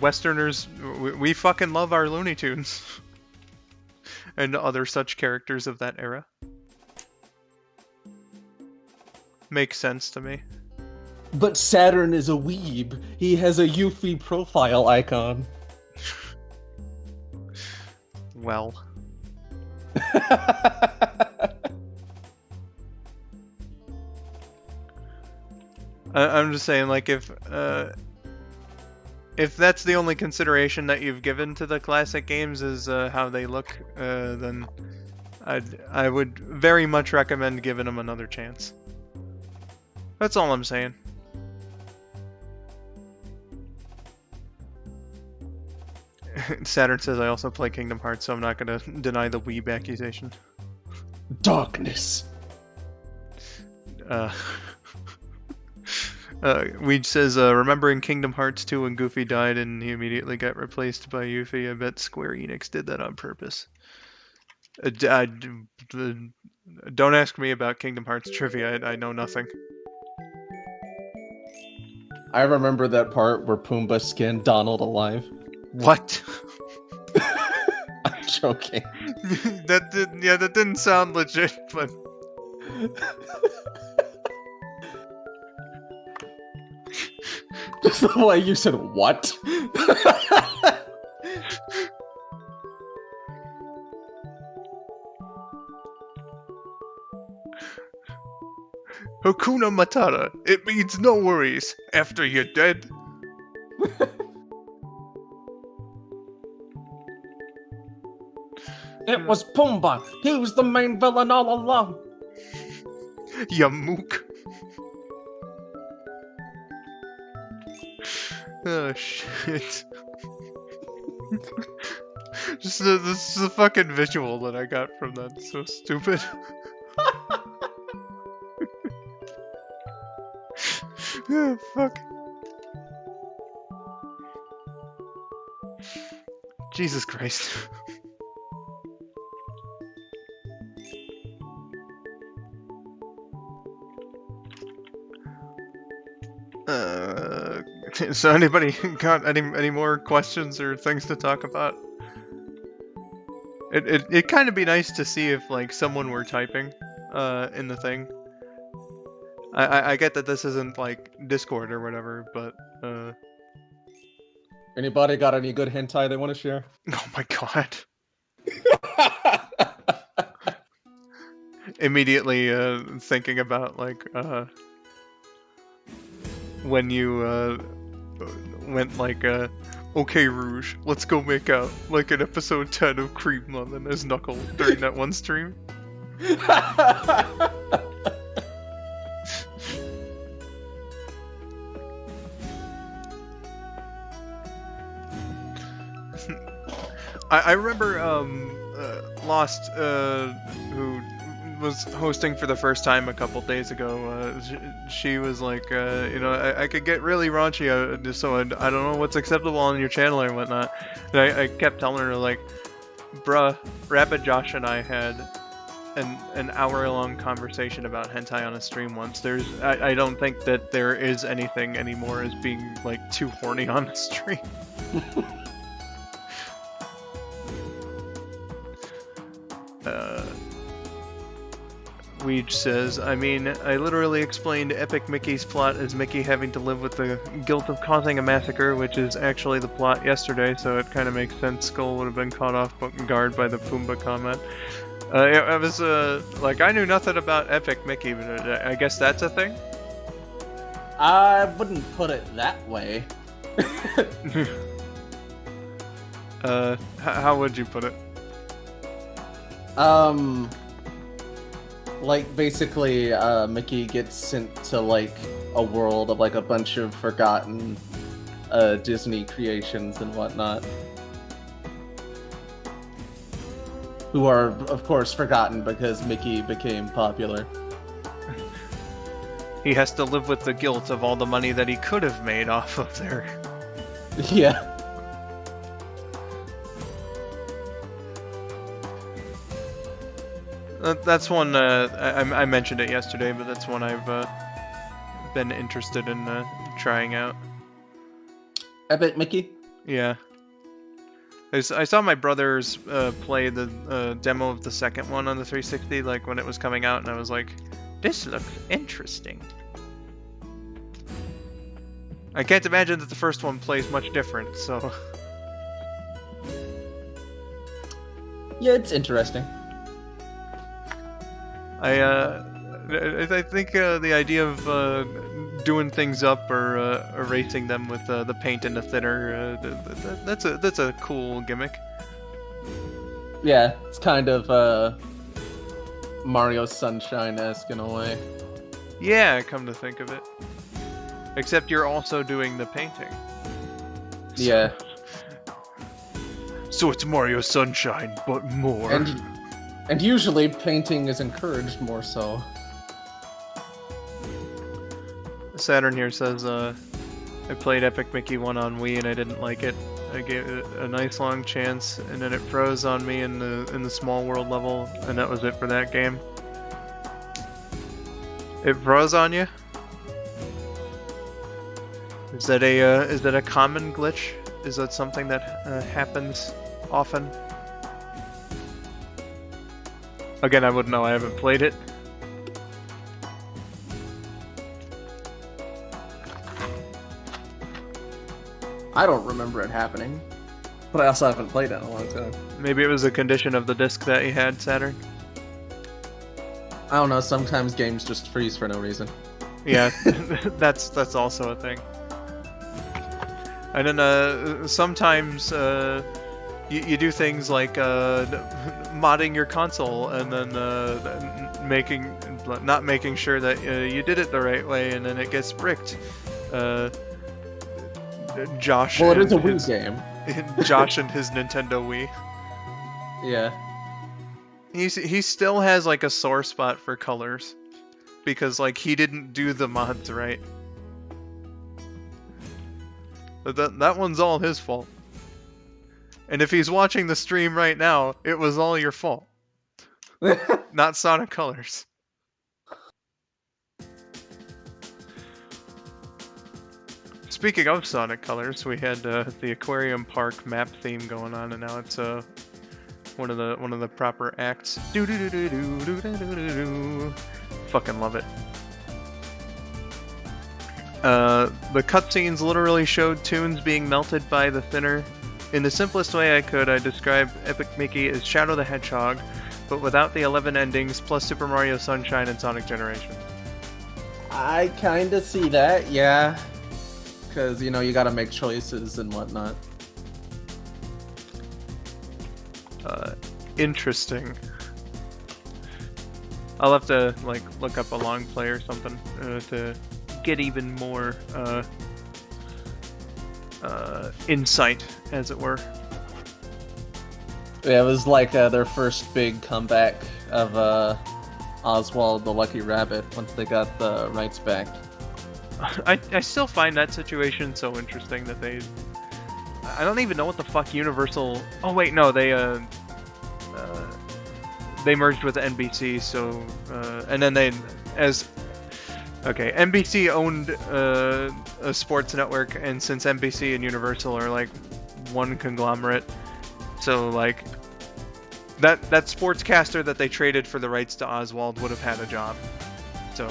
Westerners, we fucking love our Looney Tunes. And other such characters of that era. Makes sense to me. But Saturn is a weeb. He has a Yuffie profile icon. Well. I'm just saying, like, if that's the only consideration that you've given to the classic games is how they look, then I would very much recommend giving them another chance. That's all I'm saying. Saturn says I also play Kingdom Hearts, so I'm not gonna deny the weeb accusation. Darkness. Weege says, remembering Kingdom Hearts 2 when Goofy died and he immediately got replaced by Yuffie, I bet Square Enix did that on purpose. Don't ask me about Kingdom Hearts trivia, I know nothing. I remember that part where Pumbaa skinned Donald alive. What? I'm joking. that didn't sound legit, but... Just the way you said, what? Hakuna Matata. It means no worries after you're dead. It was Pumbaa. He was the main villain all along. Ya mook. Oh shit. This is a fucking visual that I got from that. It's so stupid. Oh, fuck. Jesus Christ. So anybody got any more questions or things to talk about? It'd kind of be nice to see if like someone were typing in the thing. I get that this isn't like Discord or whatever, but Anybody got any good hentai they want to share? oh my god. Immediately thinking about like when you went like okay Rouge, let's go make out like in episode 10 of Creep London as Knuckle during that one stream. I remember Lost, who was hosting for the first time a couple days ago. She was like, you know, I could get really raunchy, so I don't know what's acceptable on your channel or whatnot. And I kept telling her like, Bruh, Rapid Josh and I had an hour-long conversation about hentai on a stream once. I don't think that there is anything anymore as being, like, too horny on a stream. Weege says, I mean, I literally explained Epic Mickey's plot as Mickey having to live with the guilt of causing a massacre, which is actually the plot yesterday, so it kind of makes sense Skull would have been caught off guard by the Pumbaa comment. I was, like, I knew nothing about Epic Mickey, but I guess that's a thing? I wouldn't put it that way. How would you put it? Like, basically, Mickey gets sent to, like, a world of, like, a bunch of forgotten, Disney creations and whatnot. Who are, of course, forgotten because Mickey became popular. He has to live with the guilt of all the money that he could have made off of their... Yeah. That's one, I mentioned it yesterday, but that's one I've been interested in trying out. Epic Mickey? Yeah. I saw my brothers play the demo of the second one on the 360, like, when it was coming out, and I was like, this looks interesting. I can't imagine that the first one plays much different, so... Yeah, it's interesting. I think the idea of doing things up or erasing them with the paint and the thinner, that's a cool gimmick. Yeah, it's kind of Mario Sunshine-esque in a way. Yeah, come to think of it. Except you're also doing the painting. Yeah. So it's Mario Sunshine, but more. And usually painting is encouraged more so. Saturn here says, I played Epic Mickey 1 on Wii and I didn't like it. I gave it a nice long chance and then it froze on me in the small world level, and that was it for that game. It froze on you? Is that a common glitch? Is that something that happens often? Again, I wouldn't know, I haven't played it. I don't remember it happening, but I also haven't played it in a long time. Maybe it was a condition of the disc that you had, Saturn? I don't know, sometimes games just freeze for no reason. Yeah, that's also a thing. And then sometimes you do things like modding your console and then not making sure that you did it the right way, and then it gets bricked. Josh. Well, it is a Wii game. Josh and his Nintendo Wii. Yeah. He still has like a sore spot for colors because like he didn't do the mods right. But that one's all his fault. And if he's watching the stream right now, it was all your fault. Not Sonic Colors. Speaking of Sonic Colors, we had the Aquarium Park map theme going on, and now it's one of the proper acts. Fucking love it. The cutscenes literally showed tunes being melted by the thinner. In the simplest way I could, I described Epic Mickey as Shadow the Hedgehog, but without the 11 endings, plus Super Mario Sunshine and Sonic Generations. I kinda see that, yeah. Because, you know, you gotta make choices and whatnot. Interesting. I'll have to, like, look up a long play or something to get even more insight, as it were. Yeah, it was like their first big comeback of Oswald the Lucky Rabbit once they got the rights back. I still find that situation so interesting that they... I don't even know what the fuck Universal... Oh wait, no, they they merged with NBC, so and then NBC owned a sports network, and since NBC and Universal are like one conglomerate, so like that sportscaster that they traded for the rights to Oswald would have had a job. So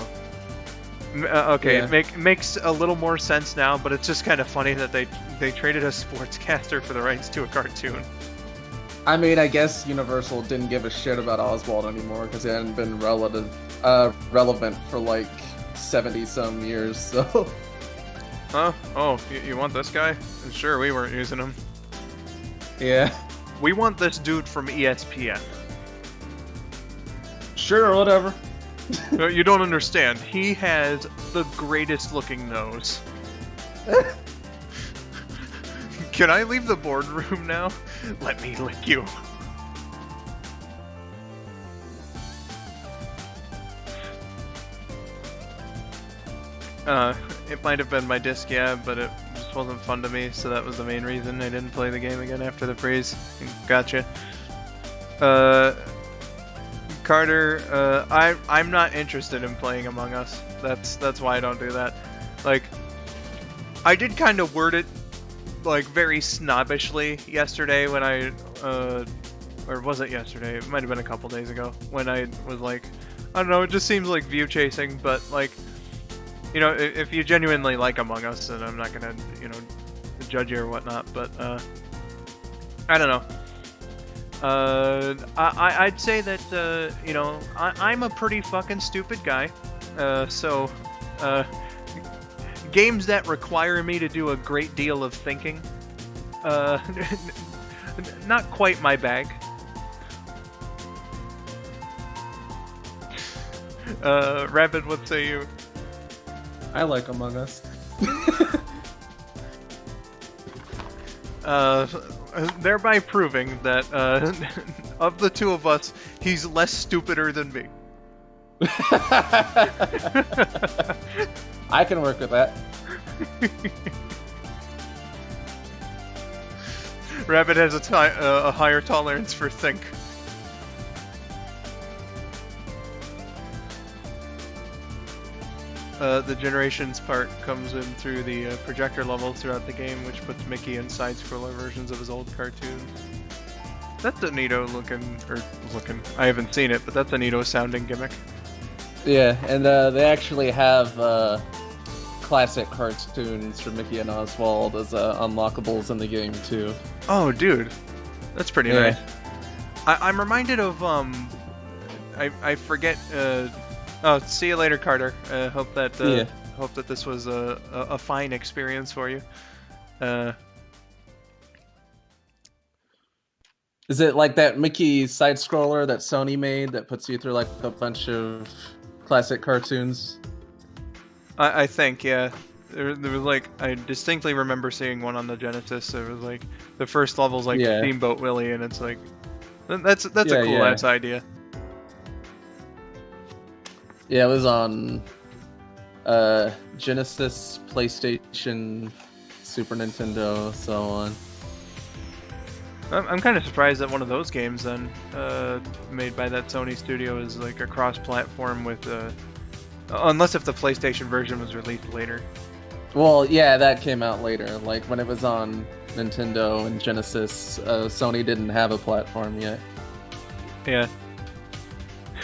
it makes a little more sense now, but it's just kind of funny that they traded a sportscaster for the rights to a cartoon. I mean, I guess Universal didn't give a shit about Oswald anymore because it hadn't been relevant for like 70-some years, so... Huh? Oh, you want this guy? Sure, we weren't using him. Yeah. We want this dude from ESPN. Sure, whatever. You don't understand. He has the greatest looking nose. Can I leave the boardroom now? Let me lick you. It might have been my disc, yeah, but it just wasn't fun to me, so that was the main reason I didn't play the game again after the freeze. Gotcha. Carter, I'm not interested in playing Among Us. That's why I don't do that. Like, I did kind of word it like very snobbishly yesterday when I or was it yesterday? It might have been a couple days ago when I was like, I don't know, it just seems like view chasing, but like, you know, if you genuinely like Among Us, then I'm not gonna, you know, judge you or whatnot, but I don't know. I'd say that, you know, I'm a pretty fucking stupid guy, so games that require me to do a great deal of thinking, not quite my bag. Rabid, what say you? I like Among Us. Thereby proving that of the two of us, he's less stupider than me. I can work with that. Rabid has a higher tolerance for think. The generations part comes in through the projector level throughout the game, which puts Mickey in side-scroller versions of his old cartoons. That's a neato looking. I haven't seen it, but that's a neato sounding gimmick. Yeah, and they actually have classic cartoons for Mickey and Oswald as unlockables in the game too. Oh, dude, that's pretty nice. I'm reminded of I forget. Oh, see you later, Carter. Hope that this was a fine experience for you. Is it like that Mickey side scroller that Sony made that puts you through like a bunch of classic cartoons? I think, yeah. There was like, I distinctly remember seeing one on the Genesis. It was like the first level's like Steamboat Willie, and it's like that's a cool ass idea. Yeah, it was on Genesis, PlayStation, Super Nintendo, so on. I'm kind of surprised that one of those games then, made by that Sony studio, is like a cross-platform with, unless if the PlayStation version was released later. Well, yeah, that came out later. Like when it was on Nintendo and Genesis, Sony didn't have a platform yet. Yeah.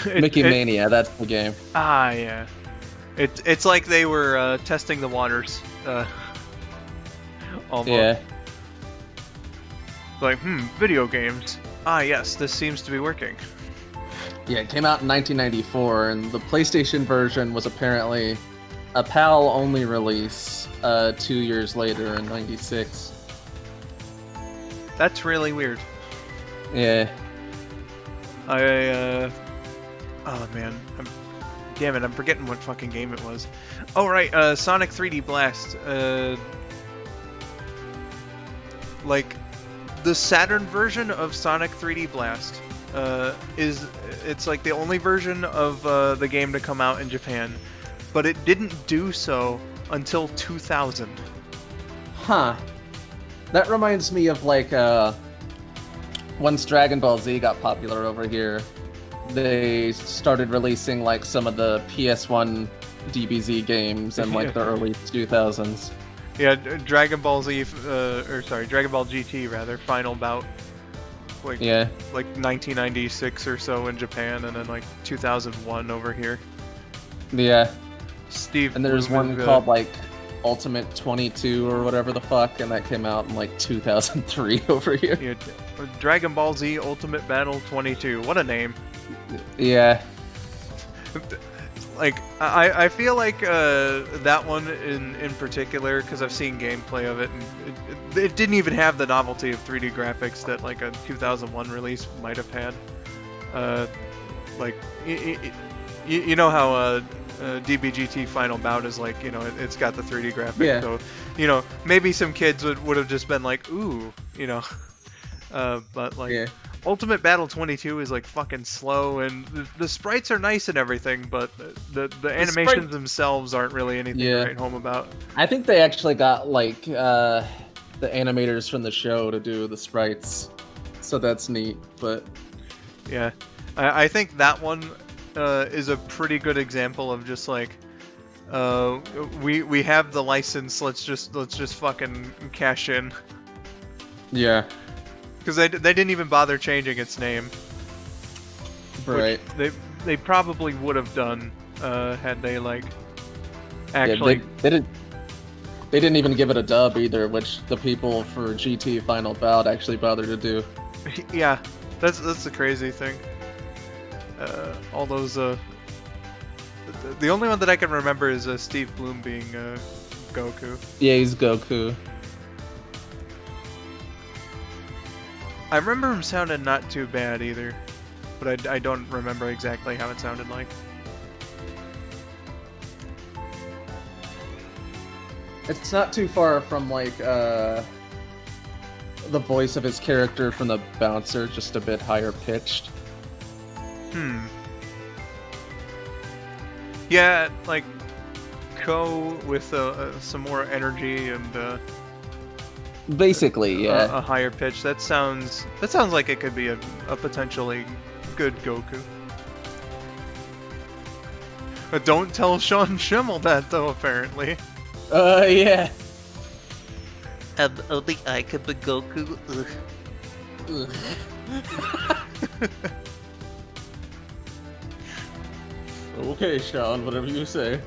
Mickey Mania, that's the game. Ah, yeah. It's like they were testing the waters. Almost. Yeah. Like, video games. Ah, yes, this seems to be working. Yeah, it came out in 1994, and the PlayStation version was apparently a PAL-only release 2 years later in '96. That's really weird. Yeah. Oh man, damn it! I'm forgetting what fucking game it was. Oh right, Sonic 3D Blast. Like the Saturn version of Sonic 3D Blast it's like the only version of the game to come out in Japan, but it didn't do so until 2000. Huh. That reminds me of like once Dragon Ball Z got popular over here, they started releasing like some of the PS1 DBZ games in like the early 2000s. Yeah, Dragon Ball Z, or sorry, Dragon Ball GT rather, Final Bout. Like, Yeah. like 1996 or so in Japan, and then like 2001 over here. Yeah. Steve. And there's Bloom one is, called like Ultimate 22 or whatever the fuck, and that came out in like 2003 over here. Yeah, Dragon Ball Z Ultimate Battle 22. What a name. Yeah. Like, I feel like that one in particular, because I've seen gameplay of it, and it didn't even have the novelty of 3D graphics that like a 2001 release might have had. Like, you know how DBGT Final Bout is like, you know, it's got the 3D graphics, Yeah. so, you know, maybe some kids would have just been like, ooh, you know, but like, Yeah. Ultimate Battle 22 is like fucking slow, and the sprites are nice and everything, but the animations themselves aren't really anything to write home about. I think they actually got like the animators from the show to do the sprites, so that's neat. But yeah, I think that one is a pretty good example of just like we have the license, let's just fucking cash in. Yeah. Because they didn't even bother changing its name. Right. They probably would have done had they like actually. Yeah, they didn't even give it a dub either, which the people for GT Final Bout actually bothered to do. Yeah, that's the crazy thing. All those the only one that I can remember is Steve Bloom being Goku. Yeah, he's Goku. I remember him sounding not too bad either, but I don't remember exactly how it sounded like. It's not too far from like the voice of his character from the Bouncer, just a bit higher pitched. Yeah, like Ko with some more energy and basically, yeah. a higher pitch. That sounds like it could be a potentially good Goku. But don't tell Sean Schimmel that though, apparently. Yeah. Only I could be Goku. Ugh. Okay, Sean, whatever you say.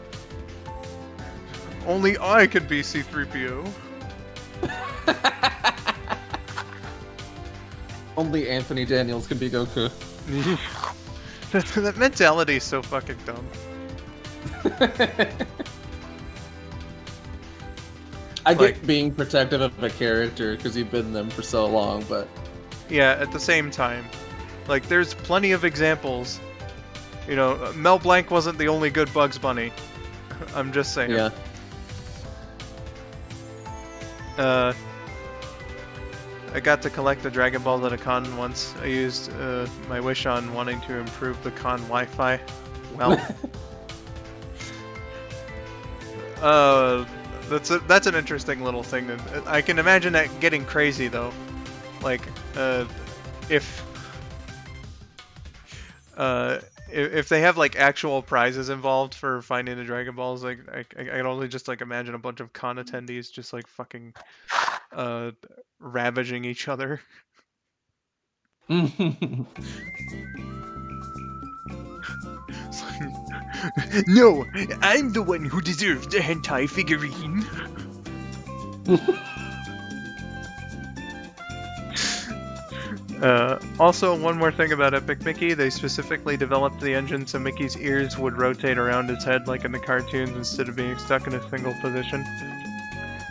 Only I could be C-3PO. Only Anthony Daniels can be Goku. That mentality is so fucking dumb. I get being protective of a character because you've been them for so long, but yeah, at the same time, like there's plenty of examples. You know, Mel Blanc wasn't the only good Bugs Bunny. I'm just saying. yeah. I got to collect the Dragon Balls at a con once. I used my wish on wanting to improve the con Wi-Fi. Well, that's an interesting little thing. I can imagine that getting crazy though. Like, if they have like actual prizes involved for finding the Dragon Balls, like I can only just like imagine a bunch of con attendees just like fucking ravaging each other. No, I'm the one who deserves the hentai figurine. Also, one more thing about Epic Mickey, they specifically developed the engine so Mickey's ears would rotate around his head like in the cartoons instead of being stuck in a single position.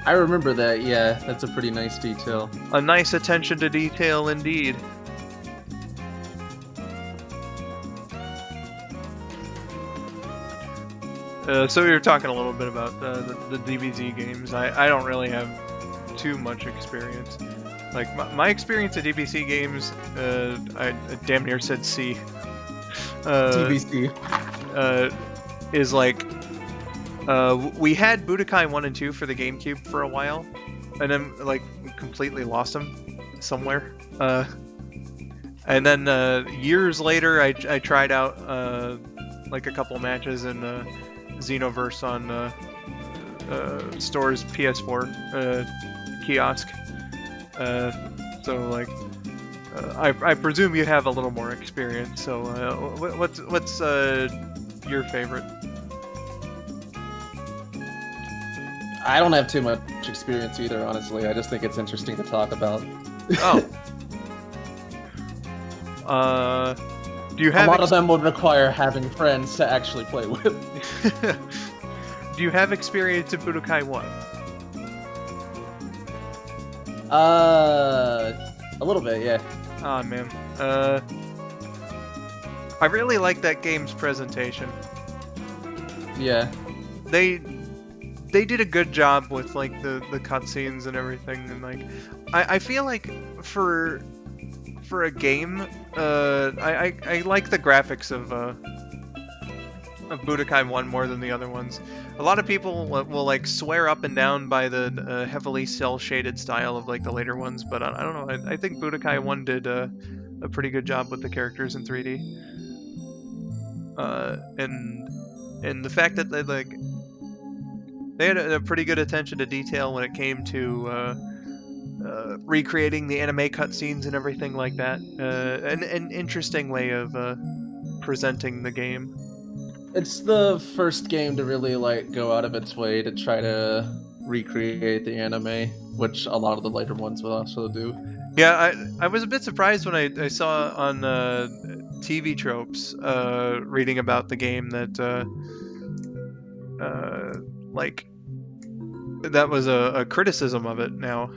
I remember that, yeah. That's a pretty nice detail. A nice attention to detail indeed. So we were talking a little bit about the DBZ games. I don't really have too much experience. Like, my experience at DBC games, I damn near said C. TBC. Is like, we had Budokai 1 and 2 for the GameCube for a while, and then, like, we completely lost them somewhere. And then years later, I tried out like a couple matches in Xenoverse on Store's PS4 kiosk. So like, I presume you have a little more experience. So what's your favorite? I don't have too much experience either, honestly. I just think it's interesting to talk about. Oh. Do you have a lot of them would require having friends to actually play with. Do you have experience in Budokai 1? A little bit, yeah. Ah, man. I really like that game's presentation. Yeah. They did a good job with like the cutscenes and everything, and like I feel like for a game, I like the graphics of Budokai 1 more than the other ones. A lot of people will like swear up and down by the heavily cel-shaded style of like the later ones, but I don't know. I think Budokai 1 did a pretty good job with the characters in 3D. And the fact that they had a pretty good attention to detail when it came to recreating the anime cutscenes and everything like that. An interesting way of presenting the game. It's the first game to really like go out of its way to try to recreate the anime, which a lot of the later ones will also do. Yeah, I was a bit surprised when I saw on TV Tropes reading about the game that like that was a criticism of it now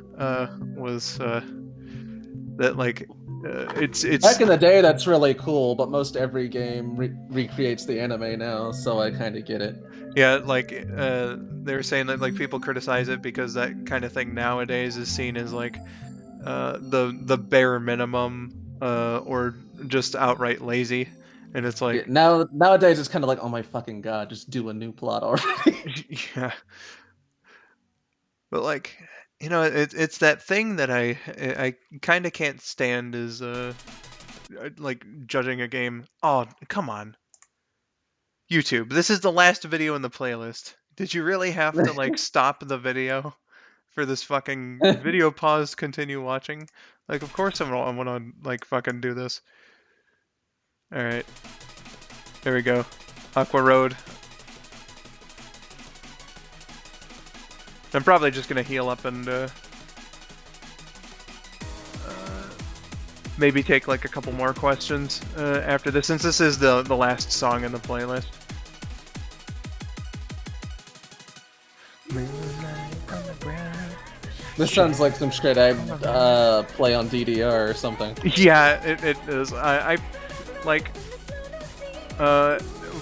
was that like it's back in the day that's really cool, but most every game recreates the anime now, so I kind of get it. Yeah, like they were saying that like people criticize it because that kind of thing nowadays is seen as like the bare minimum or just outright lazy, and it's like nowadays it's kind of like, oh my fucking god, just do a new plot already. Yeah. But like, you know, it's that thing that I kind of can't stand is like judging a game. Oh, come on. YouTube, this is the last video in the playlist. Did you really have to like stop the video for this fucking video pause continue watching? Like, of course I want to like fucking do this. All right. There we go. Aqua Road. I'm probably just gonna heal up and maybe take like a couple more questions after this, since this is the last song in the playlist. This sounds like some shit I play on DDR or something. Yeah, it is. I like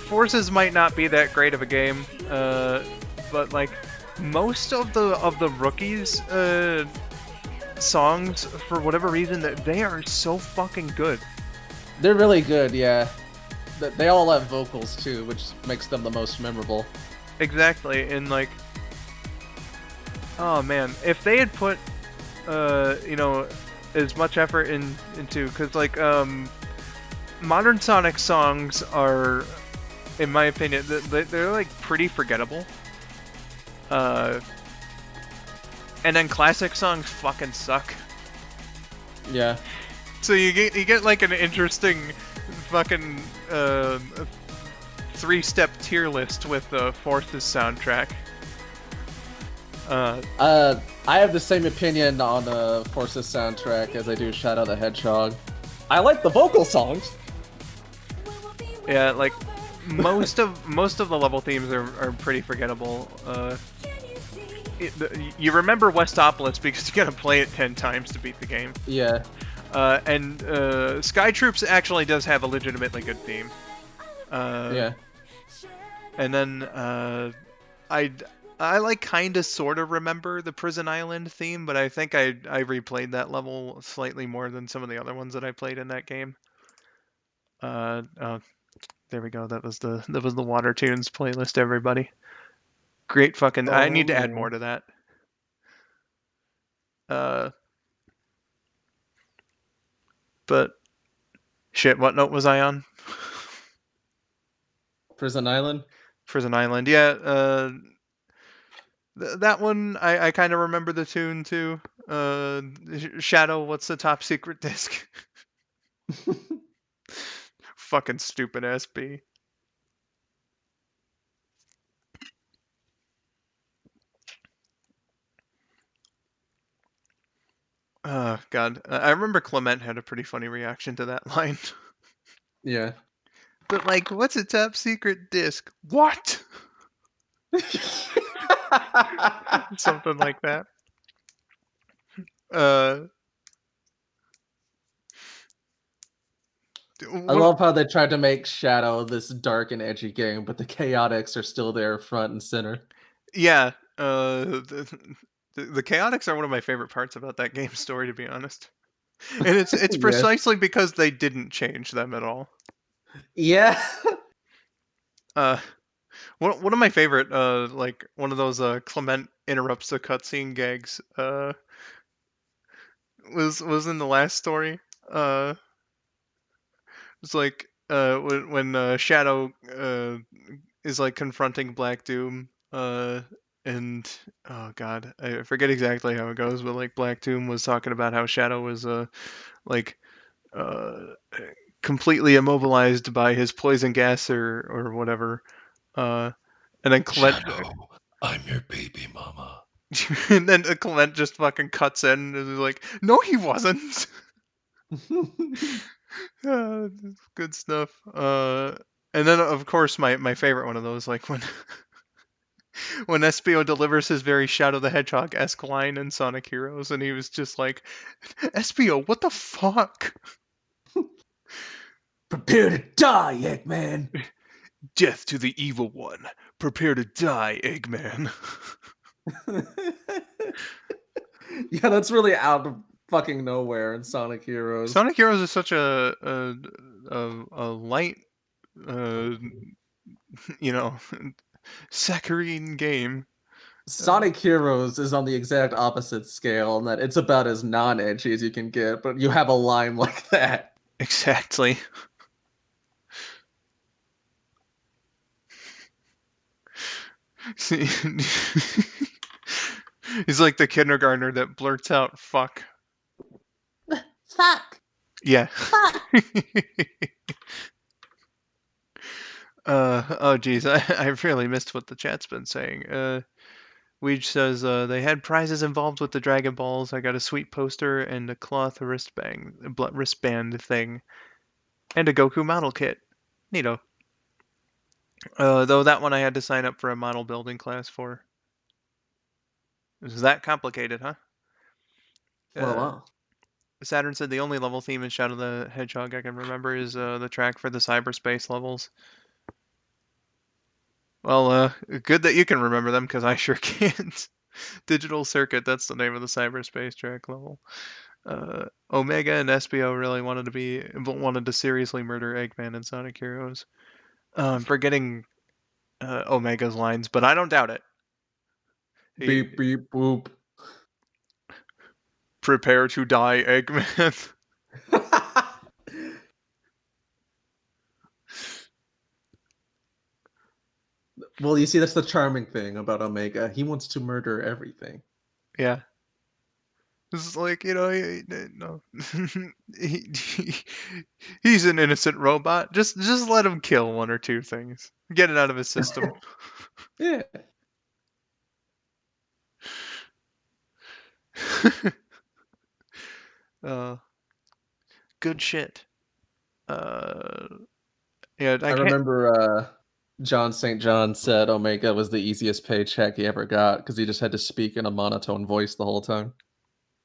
Forces might not be that great of a game, but like most of the rookies songs, for whatever reason, that they are so fucking good. They're really good, yeah. They all have vocals too, which makes them the most memorable. Exactly, and like, oh man, if they had put you know, as much effort into, because like modern Sonic songs are, in my opinion, they're like pretty forgettable. And then classic songs fucking suck. Yeah. So you get like an interesting fucking 3-step tier list with the Forces soundtrack. I have the same opinion on the Forces soundtrack as I do Shadow the Hedgehog. I like the vocal songs. Yeah, like most of the level themes are pretty forgettable. You remember Westopolis because you gotta play it 10 times to beat the game. Yeah. And Sky Troops actually does have a legitimately good theme. Yeah. And then I like kinda sorta remember the Prison Island theme, but I think I replayed that level slightly more than some of the other ones that I played in that game. There we go. That was the Water Tunes playlist, everybody. Great fucking. Oh, I need to add man. more to that. But Shit, what note was I on? Prison Island. Prison Island. Yeah, that one I kind of remember the tune too. Shadow, what's the top secret disc? Fucking stupid SB. Oh God, I remember Clement had a pretty funny reaction to that line. Yeah. But like, what's a top secret disc? What? Something like that. Uh, I what, love how they tried to make Shadow this dark and edgy game, but the chaotics are still there front and center. yeah. The chaotics are one of my favorite parts about that game's story, to be honest. And it's Yeah. precisely because they didn't change them at all. Yeah. Uh, one of my favorite, like one of those Clement interrupts the cutscene gags, was in the last story. It's like when Shadow is like confronting Black Doom, and oh god, I forget exactly how it goes, but like Black Doom was talking about how Shadow was like uh completely immobilized by his poison gas or whatever, uh, and then Clement Shadow, I'm your baby mama. and then Clement just fucking cuts in and is like, no, he wasn't. Good stuff. And then of course my favorite one of those, like when Espio delivers his very Shadow the Hedgehog-esque line in Sonic Heroes, and he was just like, Espio, what the fuck? Prepare to die, Eggman. Death to the evil one. Prepare to die, Eggman. Yeah, that's really out of fucking nowhere in Sonic Heroes. Sonic Heroes is such a light, uh, you know, saccharine game. Sonic Heroes is on the exact opposite scale in that it's about as non-edgy as you can get, but you have a line like that. Exactly. He's like the kindergartner that blurts out "fuck." Fuck. Yeah. Fuck. Oh geez, I really missed what the chat's been saying. Weege says they had prizes involved with the Dragon Balls. I got a sweet poster and a cloth wristband thing, and a Goku model kit. Neato. Though that one I had to sign up for a model building class for. Is that complicated, huh? Well, Uh, wow. Saturn said the only level theme in Shadow the Hedgehog I can remember is the track for the cyberspace levels. Well, good that you can remember them, because I sure can't. Digital Circuit, that's the name of the cyberspace track level. Omega and Espio really wanted to seriously murder Eggman in Sonic Heroes. I'm forgetting Omega's lines, but I don't doubt it. Beep beep boop. Prepare to die, Eggman. Well, you see, that's the charming thing about Omega. He wants to murder everything. Yeah. It's like, no. He's an innocent robot. Just let him kill one or two things. Get it out of his system. Yeah. uh, good shit. Yeah, I I can't. remember John St. John said Omega was the easiest paycheck he ever got because he just had to speak in a monotone voice the whole time.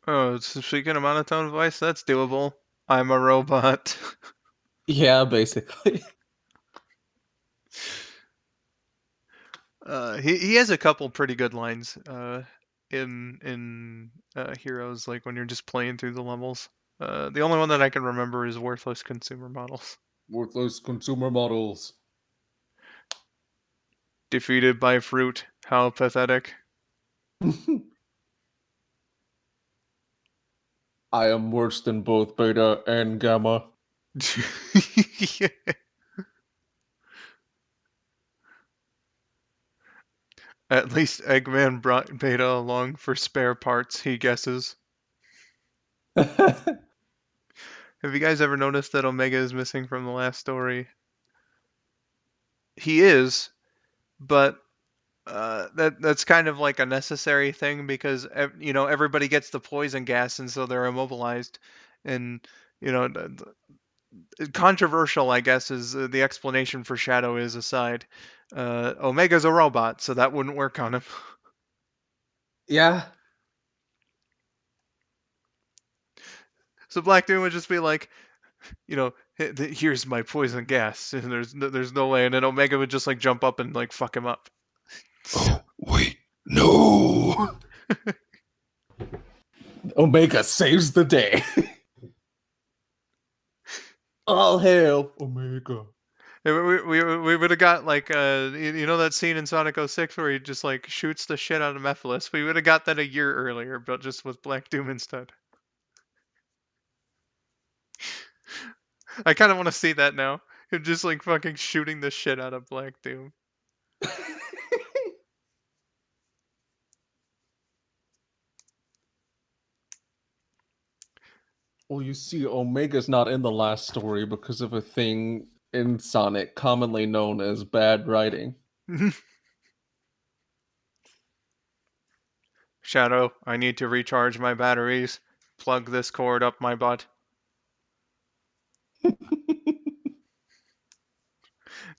Oh, speaking of monotone voice, that's doable. I'm a robot. Yeah, basically. He has a couple pretty good lines in Heroes, like when you're just playing through the levels. The only one that I can remember is worthless consumer models. Worthless consumer models. Defeated by fruit. How pathetic. I am worse than both beta and gamma. Yeah. At least Eggman brought Beta along for spare parts, he guesses. Have you guys ever noticed that Omega is missing from the last story? He is, but that's kind of like a necessary thing because everybody gets the poison gas and so they're immobilized, and you know controversial, I guess, is the explanation for Shadow is aside. Omega's a robot, so that wouldn't work on him. Yeah. So Black Doom would just be like, here's my poison gas, and there's no way, and then Omega would just like jump up and like fuck him up. Oh, wait. No. Omega saves the day. All hail Omega. We would have got like that scene in Sonic 06 where he just like shoots the shit out of Mephiles. We would have got that a year earlier, but just with Black Doom instead. I kind of want to see that now. Him just like fucking shooting the shit out of Black Doom. Well, you see, Omega's not in the last story because of a thing in Sonic commonly known as bad writing. Shadow, I need to recharge my batteries. Plug this cord up my butt.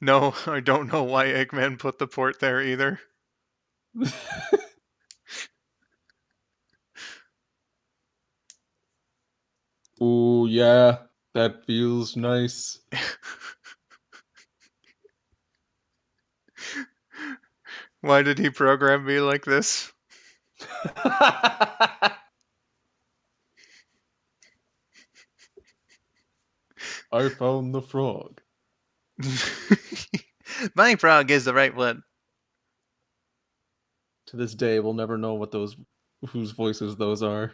No, I don't know why Eggman put the port there either. Ooh, yeah, that feels nice. Why did he program me like this? I found the frog. My frog is the right one. To this day, we'll never know whose voices those are.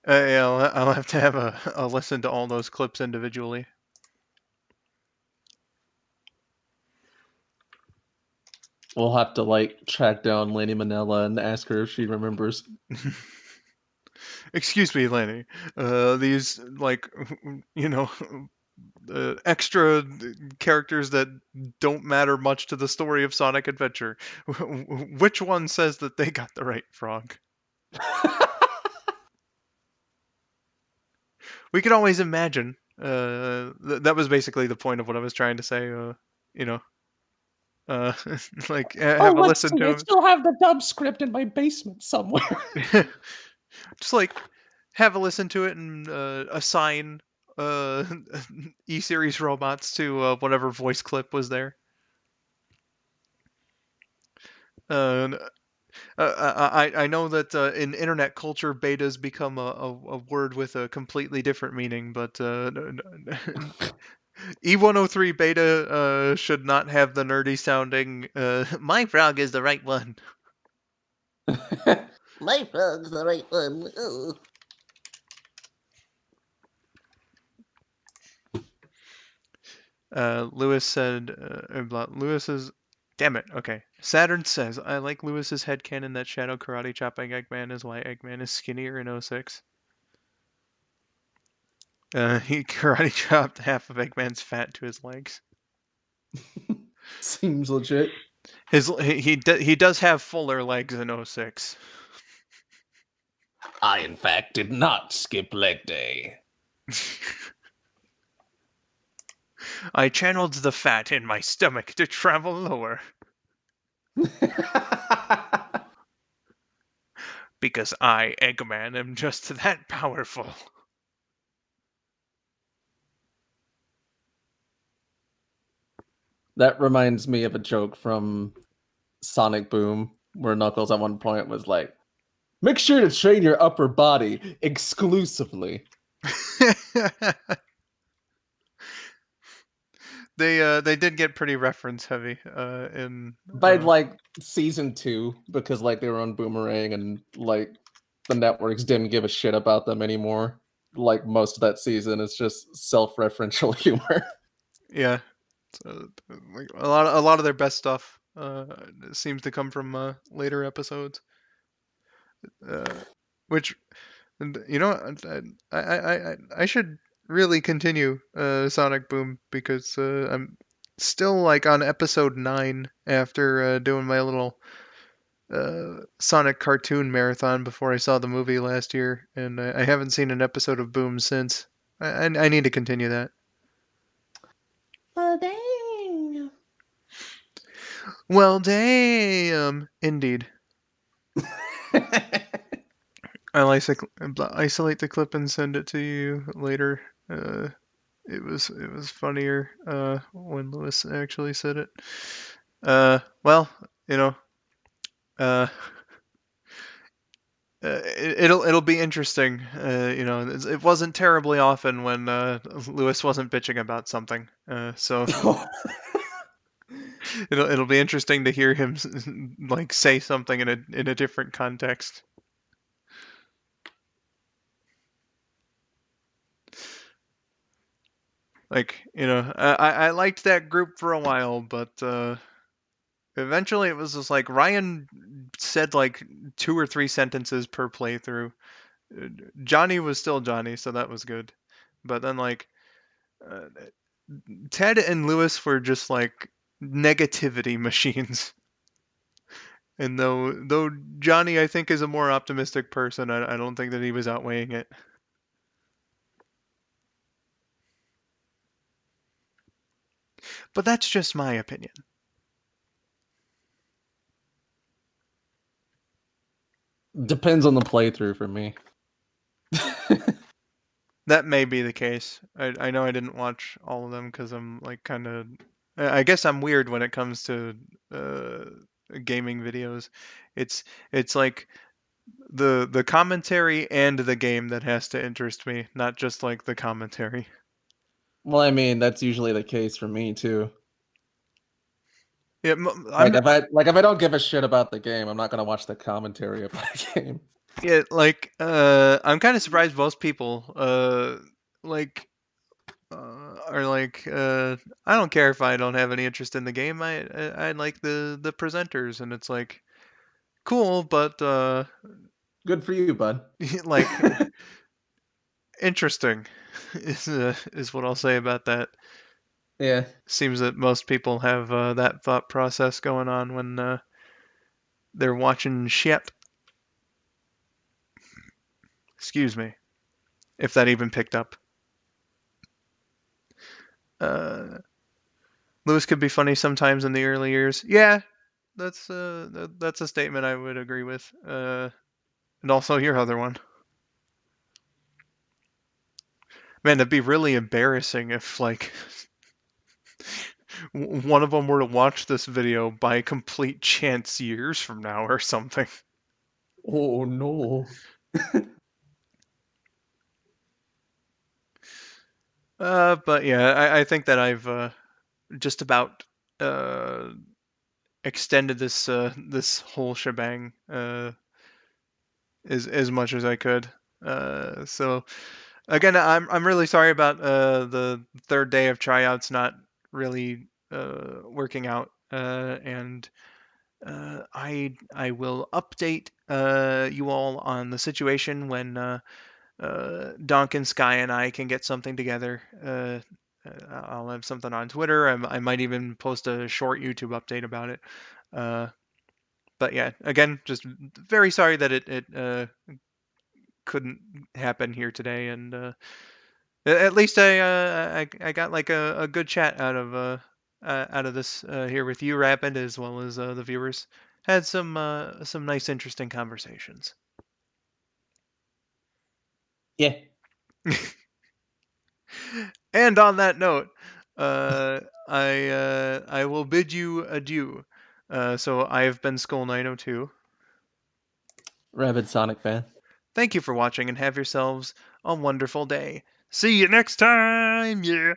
Yeah, I'll have to have a listen to all those clips individually. We'll have to like track down Lady Manila and ask her if she remembers. Excuse me, Lanny. These like extra characters that don't matter much to the story of Sonic Adventure. Which one says that they got the right frog? We could always imagine. That was basically the point of what I was trying to say. Like have a listen to I him. still have the dub script in my basement somewhere. Just like have a listen to it and assign E-series robots to whatever voice clip was there. I know that in internet culture, beta's become a word with a completely different meaning, but E103 beta should not have the nerdy sounding. My frog is the right one. My frog's the right one. Lewis said, Lewis is. Damn it. Okay. Saturn says, I like Lewis's headcanon that Shadow karate chopping Eggman is why Eggman is skinnier in 06. He karate chopped half of Eggman's fat to his legs. Seems legit. He does have fuller legs in 06. I, in fact, did not skip leg day. I channeled the fat in my stomach to travel lower. Because I, Eggman, am just that powerful. That reminds me of a joke from Sonic Boom, where Knuckles at one point was like, make sure to train your upper body exclusively. They did get pretty reference heavy in By like season 2, because like they were on Boomerang and like the networks didn't give a shit about them anymore. like most of that season. It's just self-referential humor. Yeah, so, like a lot of their best stuff seems to come from later episodes. Which, and you know, I should really continue Sonic Boom because I'm still like on episode 9 after doing my little Sonic cartoon marathon before I saw the movie last year, and I haven't seen an episode of Boom since. I need to continue that. Oh, dang. Well, damn, indeed. I'll isolate the clip and send it to you later. It was funnier when Lewis actually said it. Well, you know, uh, it'll be interesting. You know, it wasn't terribly often when Lewis wasn't bitching about something. So it'll be interesting to hear him like say something in a different context. Like, you know, I liked that group for a while, but eventually it was just like Ryan said like 2 or 3 sentences per playthrough. Johnny was still Johnny, so that was good. But then like uh, Ted and Lewis were just like negativity machines. And though Johnny I think is a more optimistic person, I don't think that he was outweighing it. But that's just my opinion. Depends on the playthrough for me. That may be the case. I know I didn't watch all of them because I'm like kind of. I guess I'm weird when it comes to uh, gaming videos. It's like the commentary and the game that has to interest me, not just like the commentary. Well, I mean, that's usually the case for me too. Yeah, Like if I don't give a shit about the game, I'm not gonna watch the commentary about the game. yeah, like I'm kind of surprised most people like are like I don't care if I don't have any interest in the game. I like the presenters, and it's like cool, but Good for you, bud. like interesting is what I'll say about that. Yeah. Seems that most people have that thought process going on when they're watching shit. Excuse me, if that even picked up. Uh, Lewis could be funny sometimes in the early years. Yeah, that's a statement I would agree with. And also your other one. Man, it'd be really embarrassing if like one of them were to watch this video by complete chance years from now or something. Oh no. But yeah, I think that I've just about uh, extended this whole shebang as much as I could. So again, I'm really sorry about the third day of tryouts not really working out, and I will update you all on the situation when Donkin, Sky, and I can get something together. I'll have something on Twitter. I might even post a short YouTube update about it. Uh, but yeah, again, just very sorry that it couldn't happen here today, and at least I got like a good chat out of this here with you, Rapid, as well as the viewers. Had some nice, interesting conversations. Yeah. And on that note, I will bid you adieu. So I have been skull902. RabidSonicFan. Thank you for watching and have yourselves a wonderful day. See you next time, yeah!